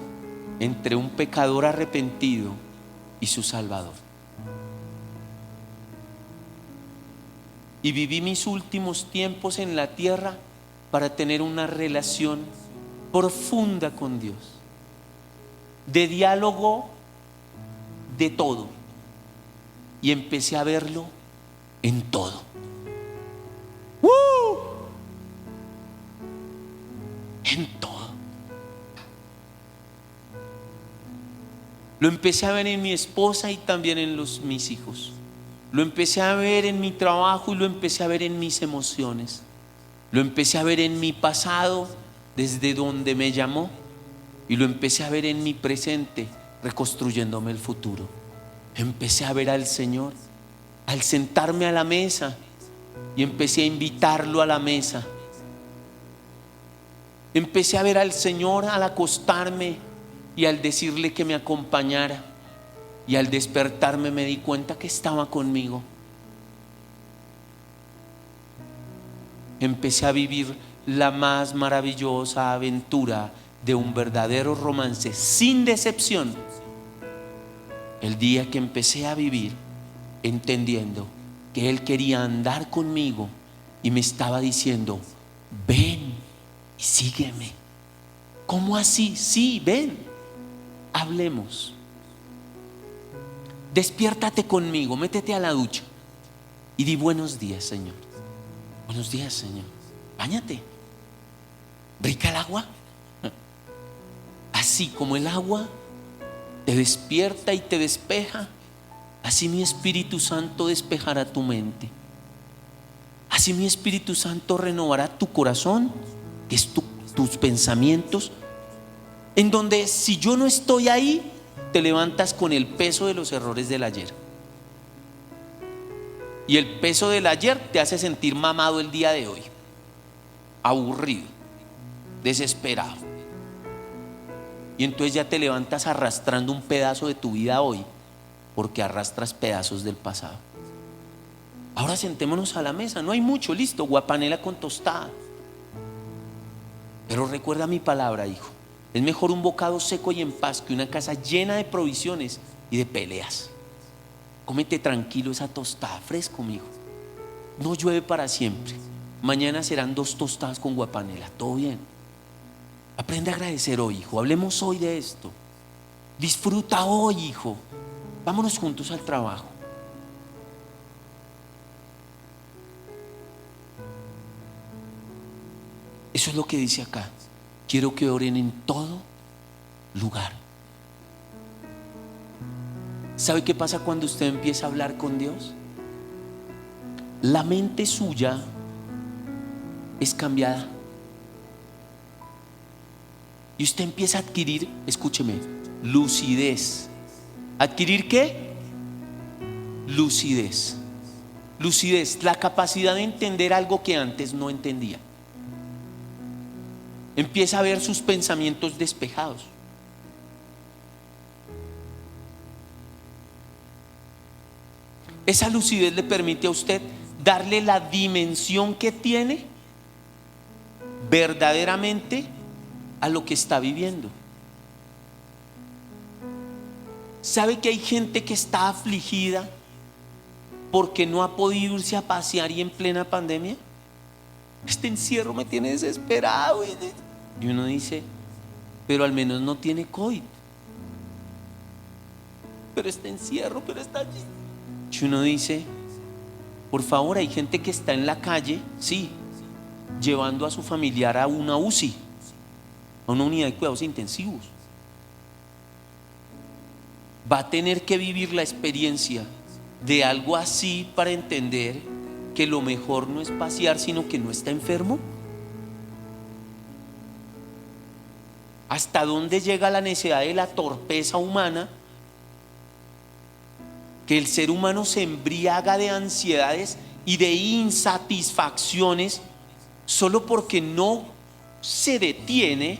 entre un pecador arrepentido y su Salvador? Y viví mis últimos tiempos en la tierra para tener una relación profunda con Dios, de diálogo de todo, y empecé a verlo en todo. En todo. Lo empecé a ver en mi esposa y también en mis hijos. Lo empecé a ver en mi trabajo y lo empecé a ver en mis emociones. Lo empecé a ver en mi pasado, desde donde me llamó, y lo empecé a ver en mi presente, reconstruyéndome el futuro. Empecé a ver al Señor al sentarme a la mesa, y empecé a invitarlo a la mesa. Empecé a ver al Señor al acostarme y al decirle que me acompañara, y al despertarme me di cuenta que estaba conmigo. Empecé a vivir la más maravillosa aventura de un verdadero romance sin decepción el día que empecé a vivir entendiendo que Él quería andar conmigo y me estaba diciendo: ven y sígueme. ¿Cómo así? Sí, ven, hablemos. Despiértate conmigo, métete a la ducha y di: buenos días, Señor. Buenos días, Señor. Báñate. ¿Rica el agua? Así como el agua te despierta y te despeja, así mi Espíritu Santo despejará tu mente. Así mi Espíritu Santo renovará tu corazón, que es tus pensamientos, en donde si yo no estoy ahí, te levantas con el peso de los errores del ayer. Y el peso del ayer te hace sentir mamado el día de hoy, aburrido, desesperado. Y entonces ya te levantas arrastrando un pedazo de tu vida hoy, porque arrastras pedazos del pasado. Ahora sentémonos a la mesa, no hay mucho, listo, guapanela con tostada. Pero recuerda mi palabra, hijo. Es mejor un bocado seco y en paz que una casa llena de provisiones y de peleas. Cómete tranquilo esa tostada, fresco, mijo. No llueve para siempre. Mañana serán 2 tostadas con guapanela, todo bien. Aprende a agradecer hoy, hijo. Hablemos hoy de esto. Disfruta hoy, hijo. Vámonos juntos al trabajo. Eso es lo que dice acá. Quiero que oren en todo lugar. ¿Sabe qué pasa cuando usted empieza a hablar con Dios? La mente suya es cambiada. Y usted empieza a adquirir, escúcheme, lucidez. ¿Adquirir qué? Lucidez. Lucidez, la capacidad de entender algo que antes no entendía. Empieza a ver sus pensamientos despejados. Esa lucidez le permite a usted darle la dimensión que tiene verdaderamente a lo que está viviendo. ¿Sabe que hay gente que está afligida porque no ha podido irse a pasear y en plena pandemia? Este encierro me tiene desesperado. Y uno dice, pero al menos no tiene COVID. Pero este encierro, pero está allí. Y uno dice, por favor, hay gente que está en la calle, sí, llevando a su familiar a una UCI, a una unidad de cuidados intensivos. Va a tener que vivir la experiencia de algo así para entender que lo mejor no es pasear, sino que no está enfermo. ¿Hasta dónde llega la necesidad de la torpeza humana? Que el ser humano se embriaga de ansiedades y de insatisfacciones solo porque no se detiene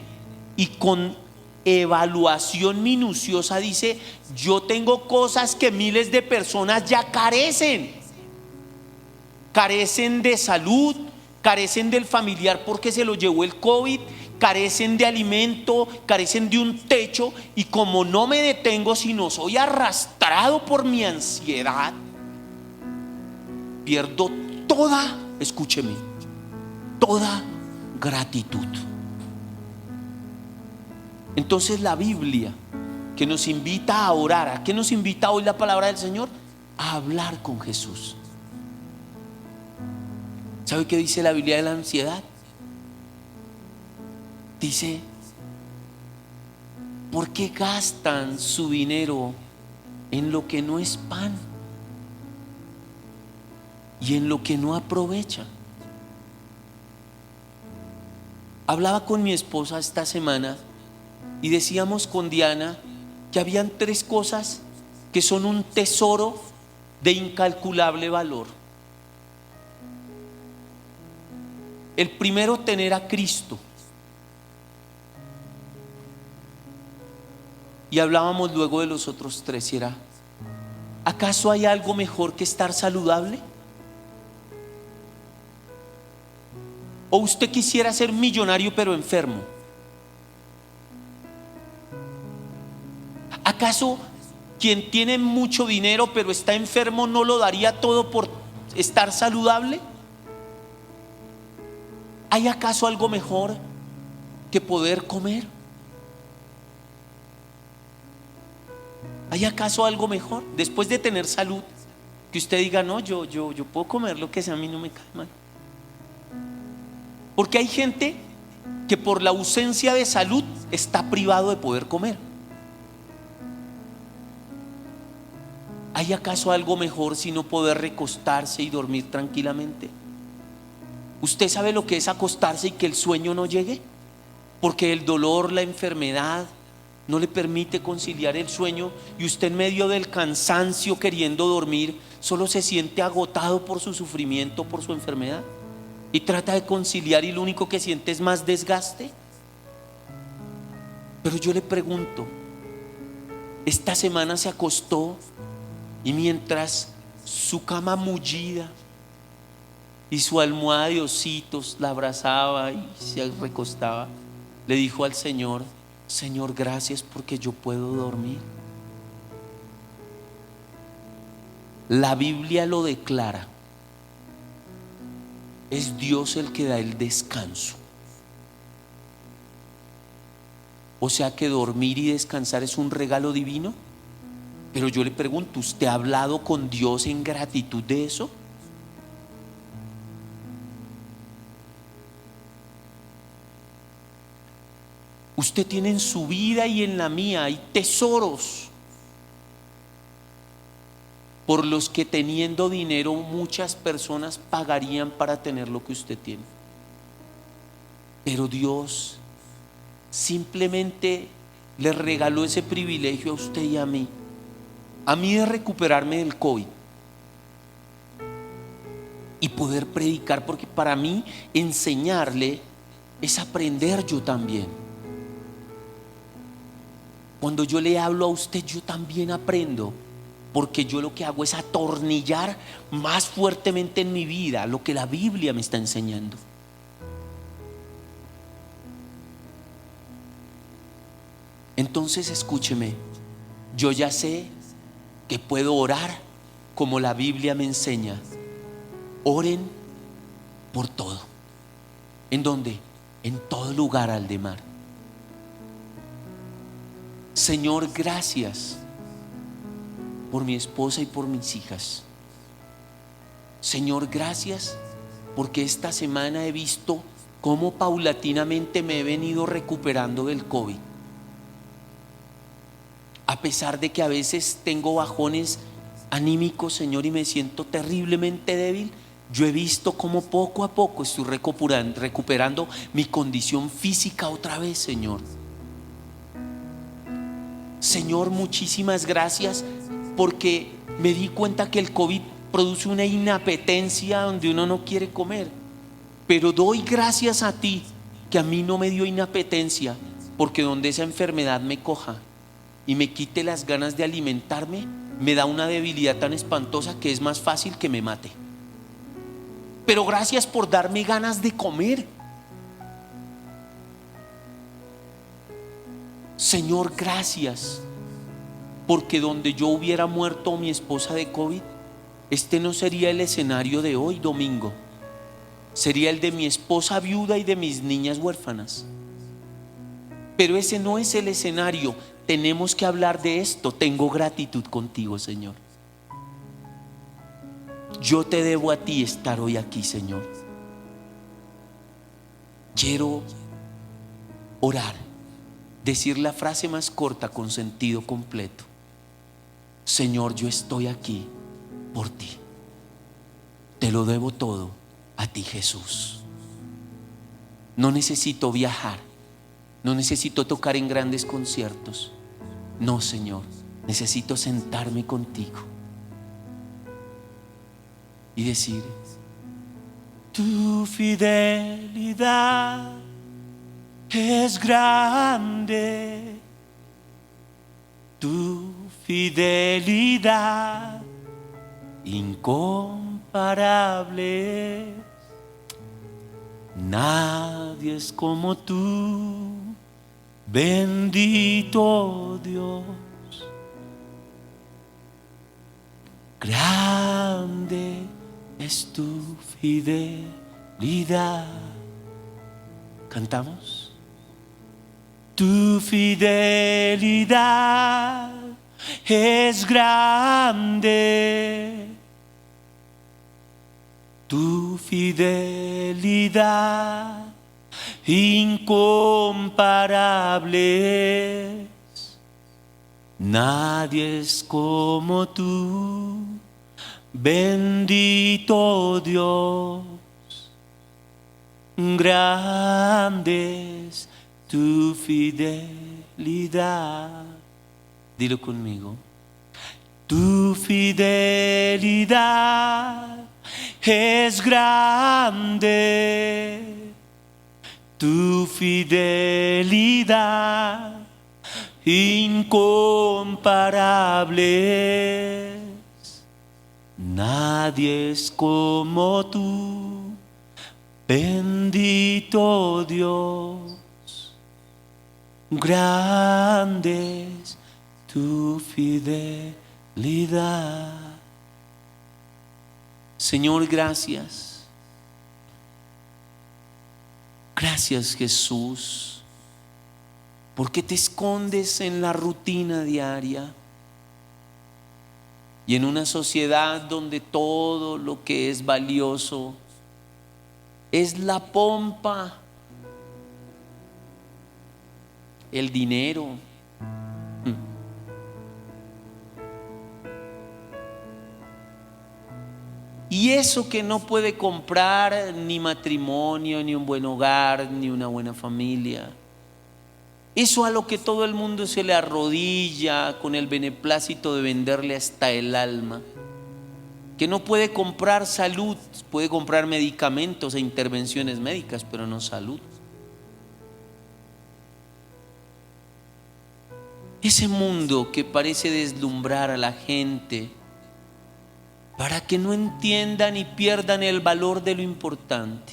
y con evaluación minuciosa dice: yo tengo cosas que miles de personas ya carecen. Carecen de salud, carecen del familiar porque se lo llevó el COVID, carecen de alimento, carecen de un techo, y como no me detengo, sino soy arrastrado por mi ansiedad, pierdo toda, escúcheme, toda gratitud. Entonces la Biblia, que nos invita a orar, ¿a qué nos invita hoy la palabra del Señor? A hablar con Jesús. ¿Sabe qué dice la Biblia de la ansiedad? Dice: ¿por qué gastan su dinero en lo que no es pan y en lo que no aprovechan? Hablaba con mi esposa esta semana y decíamos con Diana que habían 3 cosas que son un tesoro de incalculable valor. El primero, tener a Cristo. Y hablábamos luego de los otros 3 y era: ¿acaso hay algo mejor que estar saludable? ¿O usted quisiera ser millonario pero enfermo? ¿Acaso quien tiene mucho dinero pero está enfermo no lo daría todo por estar saludable? ¿Hay acaso algo mejor que poder comer? ¿Hay acaso algo mejor después de tener salud que usted diga: no, yo puedo comer lo que sea, a mí no me cae mal? Porque hay gente que por la ausencia de salud está privado de poder comer. ¿Hay acaso algo mejor sino poder recostarse y dormir tranquilamente? ¿Usted sabe lo que es acostarse y que el sueño no llegue? Porque el dolor, la enfermedad no le permite conciliar el sueño, y usted en medio del cansancio queriendo dormir solo se siente agotado por su sufrimiento, por su enfermedad, y trata de conciliar y lo único que siente es más desgaste. Pero yo le pregunto, esta semana se acostó y mientras su cama mullida y su almohada de ositos la abrazaba y se recostaba, le dijo al Señor: Señor, gracias porque yo puedo dormir? La Biblia lo declara. Es Dios el que da el descanso. O sea que dormir y descansar es un regalo divino. Pero yo le pregunto, ¿usted ha hablado con Dios en gratitud de eso? Usted tiene en su vida y en la mía, hay tesoros por los que teniendo dinero muchas personas pagarían para tener lo que usted tiene. Pero Dios simplemente le regaló ese privilegio a usted y a mí de recuperarme del COVID y poder predicar, porque para mí enseñarle es aprender yo también. Cuando yo le hablo a usted, yo también aprendo, porque yo lo que hago es atornillar más fuertemente en mi vida lo que la Biblia me está enseñando. Entonces escúcheme, yo ya sé que puedo orar como la Biblia me enseña. Oren por todo. ¿En dónde? En todo lugar, Aldemar. Señor, gracias por mi esposa y por mis hijas. Señor, gracias porque esta semana he visto cómo paulatinamente me he venido recuperando del COVID. A pesar de que a veces tengo bajones anímicos, Señor, y me siento terriblemente débil, yo he visto cómo poco a poco estoy recuperando mi condición física otra vez, Señor. Señor, muchísimas gracias, porque me di cuenta que el COVID produce una inapetencia donde uno no quiere comer. Pero doy gracias a ti que a mí no me dio inapetencia, porque donde esa enfermedad me coja y me quite las ganas de alimentarme, me da una debilidad tan espantosa que es más fácil que me mate. Pero gracias por darme ganas de comer. Señor, gracias, porque donde yo hubiera muerto mi esposa de COVID, este no sería el escenario de hoy domingo, sería el de mi esposa viuda y de mis niñas huérfanas. Pero ese no es el escenario. Tenemos que hablar de esto. Tengo gratitud contigo, Señor. Yo te debo a ti estar hoy aquí, Señor. Quiero orar, decir la frase más corta con sentido completo. Señor, yo estoy aquí por ti. Te lo debo todo a ti, Jesús. No necesito viajar, no necesito tocar en grandes conciertos. No, Señor, necesito sentarme contigo y decir: tu fidelidad es grande, tu fidelidad incomparable. Nadie es como tú, bendito Dios. Grande es tu fidelidad. ¿Cantamos? Tu fidelidad es grande, tu fidelidad incomparable. Nadie es como tú, bendito Dios. Grande es tu fidelidad. Dilo conmigo. Tu fidelidad es grande, tu fidelidad incomparable. Nadie es como tú, bendito Dios. Grande es tu fidelidad. Señor, gracias. Gracias, Jesús, ¿Por qué te escondes en la rutina diaria? Y en una sociedad donde todo lo que es valioso es la pompa, el dinero. Y eso que no puede comprar ni matrimonio, ni un buen hogar, ni una buena familia. Eso a lo que todo el mundo se le arrodilla con el beneplácito de venderle hasta el alma. Que no puede comprar salud, puede comprar medicamentos e intervenciones médicas, pero no salud. Ese mundo que parece deslumbrar a la gente para que no entiendan y pierdan el valor de lo importante.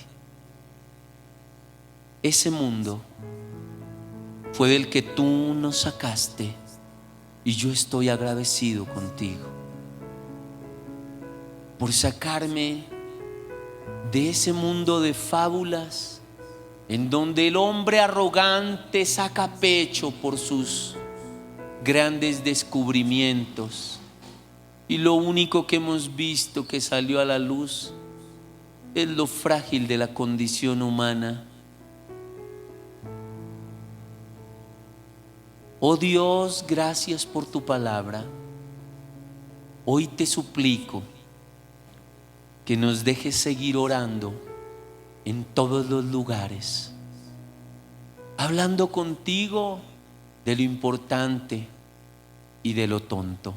Ese mundo fue del que tú nos sacaste y yo estoy agradecido contigo por sacarme de ese mundo de fábulas en donde el hombre arrogante saca pecho por sus grandes descubrimientos y lo único que hemos visto que salió a la luz es lo frágil de la condición humana. Oh Dios, gracias por tu palabra. Hoy te suplico que nos dejes seguir orando en todos los lugares, hablando contigo de lo importante y de lo tonto.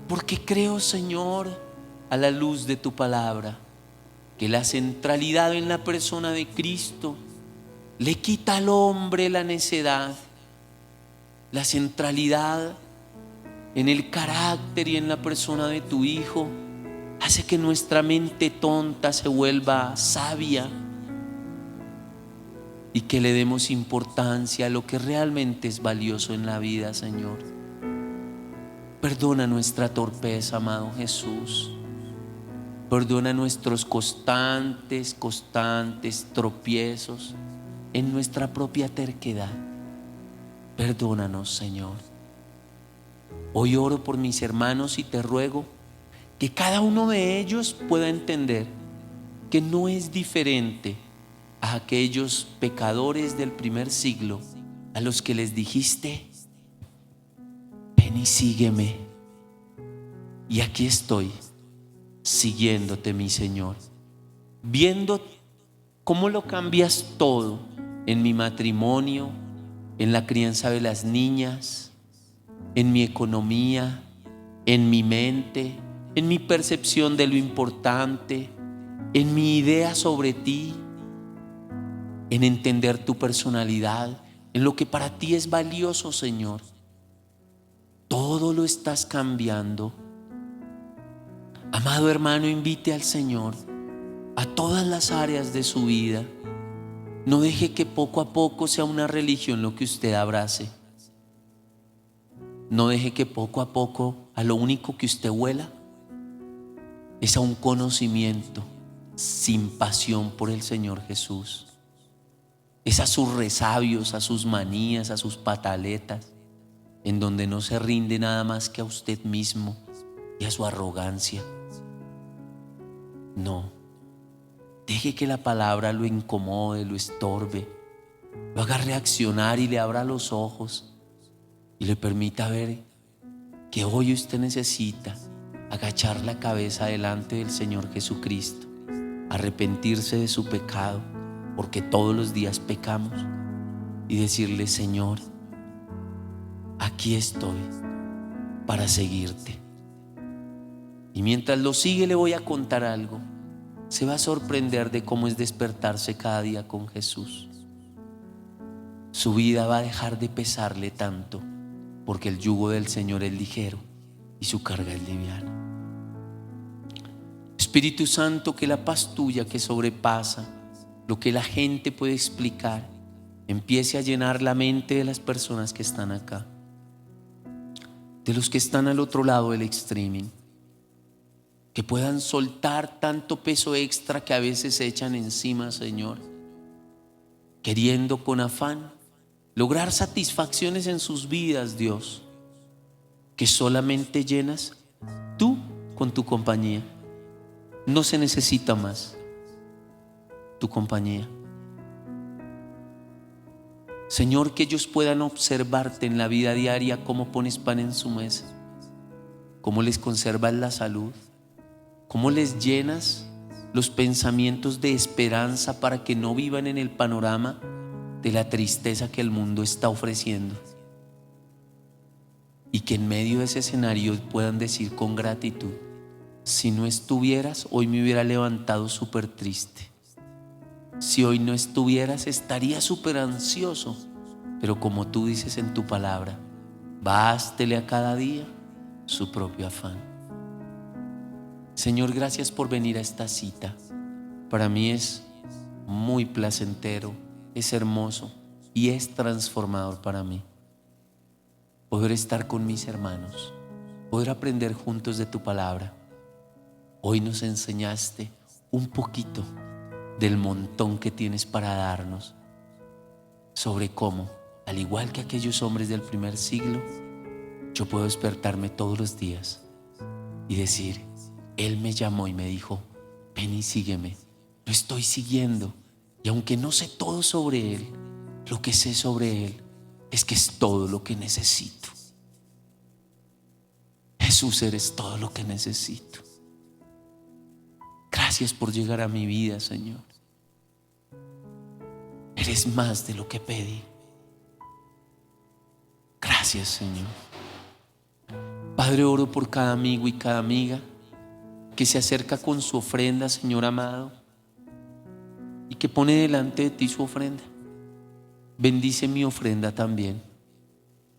Porque creo, Señor, a la luz de tu palabra, que la centralidad en la persona de Cristo le quita al hombre la necedad. La centralidad en el carácter y en la persona de tu Hijo hace que nuestra mente tonta se vuelva sabia y que le demos importancia a lo que realmente es valioso en la vida, Señor. Perdona nuestra torpeza, amado Jesús. Perdona nuestros constantes tropiezos en nuestra propia terquedad. Perdónanos, Señor. Hoy oro por mis hermanos y te ruego que cada uno de ellos pueda entender que no es diferente a aquellos pecadores del primer siglo a los que les dijiste: ven y sígueme. Y aquí estoy, siguiéndote, mi Señor, viendo cómo lo cambias todo en mi matrimonio, en la crianza de las niñas, en mi economía, en mi mente, en mi percepción de lo importante, en mi idea sobre ti, en entender tu personalidad, en lo que para ti es valioso, Señor. Todo lo estás cambiando. Amado hermano, invite al Señor a todas las áreas de su vida. No deje que poco a poco sea una religión lo que usted abrace. No deje que poco a poco a lo único que usted huela es a un conocimiento sin pasión por el Señor Jesús. Es a sus resabios, a sus manías, a sus pataletas, en donde no se rinde nada más que a usted mismo y a su arrogancia. No. Deje que la palabra lo incomode, lo estorbe, lo haga reaccionar y le abra los ojos y le permita ver que hoy usted necesita agachar la cabeza delante del Señor Jesucristo, arrepentirse de su pecado, porque todos los días pecamos, y decirle: Señor, aquí estoy para seguirte. Y mientras lo sigue, le voy a contar algo. Se va a sorprender de cómo es despertarse cada día con Jesús. Su vida va a dejar de pesarle tanto, porque el yugo del Señor es ligero y su carga es liviana. Espíritu Santo, que la paz tuya, que sobrepasa lo que la gente puede explicar, empiece a llenar la mente de las personas que están acá, de los que están al otro lado del streaming, que puedan soltar tanto peso extra que a veces se echan encima, Señor, queriendo con afán lograr satisfacciones en sus vidas, Dios, que solamente llenas tú con tu compañía. No se necesita más tu compañía. Señor, que ellos puedan observarte en la vida diaria, cómo pones pan en su mesa, cómo les conservas la salud, cómo les llenas los pensamientos de esperanza para que no vivan en el panorama de la tristeza que el mundo está ofreciendo, y que en medio de ese escenario puedan decir con gratitud: si no estuvieras, hoy me hubiera levantado súper triste. Si hoy no estuvieras, estaría súper ansioso. Pero como tú dices en tu palabra, bástele a cada día su propio afán. Señor, gracias por venir a esta cita. Para mí es muy placentero, es hermoso y es transformador para mí poder estar con mis hermanos, poder aprender juntos de tu palabra. Hoy nos enseñaste un poquito del montón que tienes para darnos, sobre cómo, al igual que aquellos hombres del primer siglo, yo puedo despertarme todos los días y decir: Él me llamó y me dijo, ven y sígueme. Lo estoy siguiendo, y aunque no sé todo sobre Él, lo que sé sobre Él es que es todo lo que necesito. Jesús, eres todo lo que necesito. Gracias por llegar a mi vida, Señor. Eres más de lo que pedí. Gracias, Señor. Padre, oro por cada amigo y cada amiga que se acerca con su ofrenda, Señor amado, y que pone delante de ti su ofrenda. Bendice mi ofrenda también.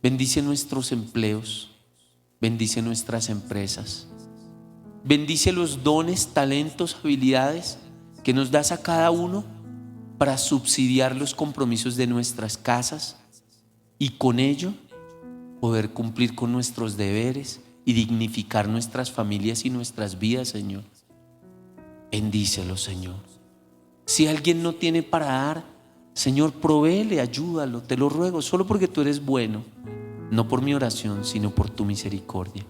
Bendice nuestros empleos. Bendice nuestras empresas. Bendice los dones, talentos, habilidades que nos das a cada uno para subsidiar los compromisos de nuestras casas y con ello poder cumplir con nuestros deberes y dignificar nuestras familias y nuestras vidas, Señor. Bendícelo, Señor. Si alguien no tiene para dar, Señor, provéele, ayúdalo, te lo ruego, solo porque tú eres bueno, no por mi oración, sino por tu misericordia.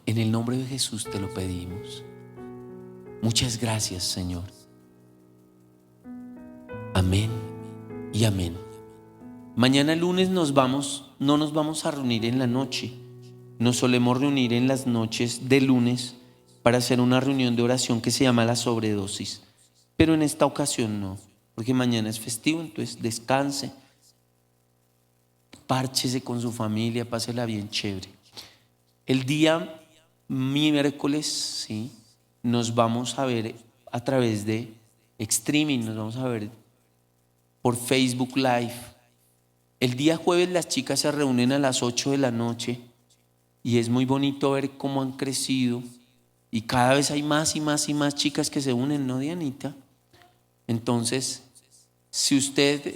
En el nombre de Jesús te lo pedimos. Muchas gracias, Señor. Amén y amén. Mañana lunes no nos vamos a reunir en la noche. Nos solemos reunir en las noches de lunes para hacer una reunión de oración que se llama la sobredosis. Pero en esta ocasión no, porque mañana es festivo, entonces descanse, párchese con su familia, pásela bien chévere. El día miércoles, sí, nos vamos a ver a través de streaming, nos vamos a ver por Facebook Live. El día jueves las chicas se reúnen a las 8 de la noche y es muy bonito ver cómo han crecido y cada vez hay más y más y más chicas que se unen, ¿no, Dianita? Entonces, si usted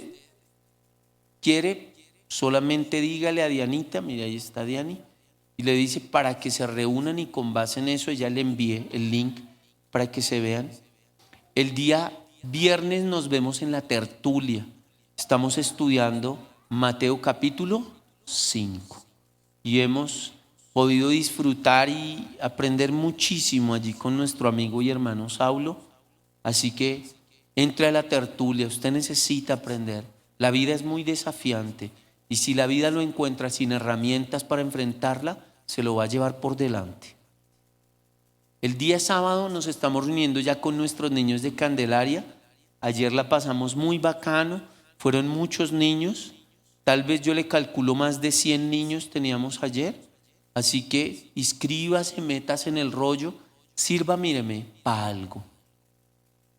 quiere, solamente dígale a Dianita, mira, ahí está Diani, y le dice para que se reúnan y con base en eso ella le envíe el link para que se vean. El día viernes nos vemos en la tertulia. Estamos estudiando Mateo capítulo 5 y hemos podido disfrutar y aprender muchísimo allí con nuestro amigo y hermano Saulo. Así que entre a la tertulia, usted necesita aprender. La vida es muy desafiante y si la vida lo encuentra sin herramientas para enfrentarla, se lo va a llevar por delante. El día sábado nos estamos reuniendo ya con nuestros niños de Candelaria. Ayer la pasamos muy bacano, fueron muchos niños, tal vez yo le calculo más de 100 niños teníamos ayer, así que inscríbase, métase en el rollo, sirva, míreme, para algo.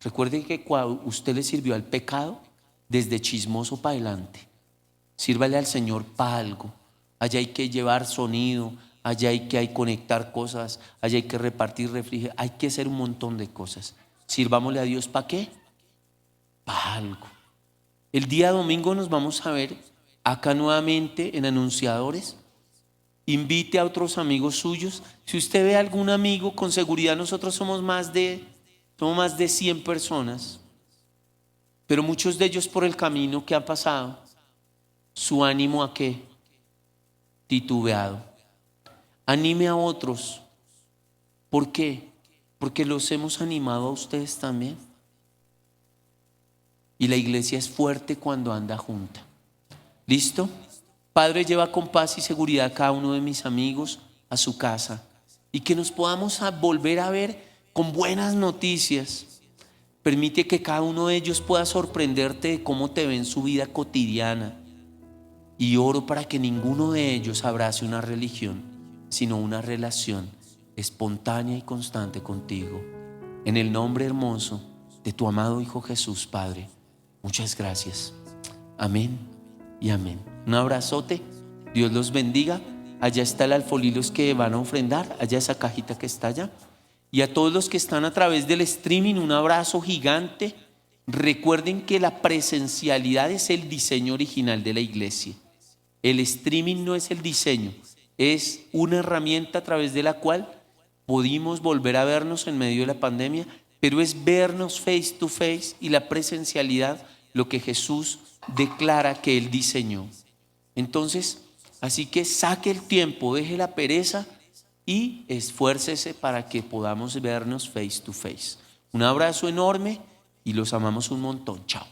Recuerde que cuando usted le sirvió al pecado, desde chismoso para adelante, sírvale al Señor para algo. Allá hay que llevar sonido, allá hay que conectar cosas, allá hay que repartir refrigerio, hay que hacer un montón de cosas. Sirvámosle a Dios, ¿para qué? Para algo. El día domingo nos vamos a ver acá nuevamente en Anunciadores. Invite a otros amigos suyos. Si usted ve a algún amigo, con seguridad nosotros somos más de 100 personas. Pero muchos de ellos por el camino que han pasado, su ánimo a qué? Titubeado. Anime a otros. ¿Por qué? Porque los hemos animado a ustedes también. Y la iglesia es fuerte cuando anda junta. ¿Listo? Padre, lleva con paz y seguridad a cada uno de mis amigos a su casa y que nos podamos volver a ver con buenas noticias. Permite que cada uno de ellos pueda sorprenderte de cómo te ve en su vida cotidiana. Y oro para que ninguno de ellos abrace una religión, sino una relación espontánea y constante contigo. En el nombre hermoso de tu amado Hijo Jesús, Padre, muchas gracias. Amén y amén. Un abrazote, Dios los bendiga. Allá está el alfolí, los que van a ofrendar, allá esa cajita que está allá. Y a todos los que están a través del streaming, un abrazo gigante. Recuerden que la presencialidad es el diseño original de la iglesia. El streaming no es el diseño, es una herramienta a través de la cual pudimos volver a vernos en medio de la pandemia, pero es vernos face to face y la presencialidad, lo que Jesús declara que Él diseñó. Entonces, así que saque el tiempo, deje la pereza y esfuércese para que podamos vernos face to face. Un abrazo enorme y los amamos un montón. Chao.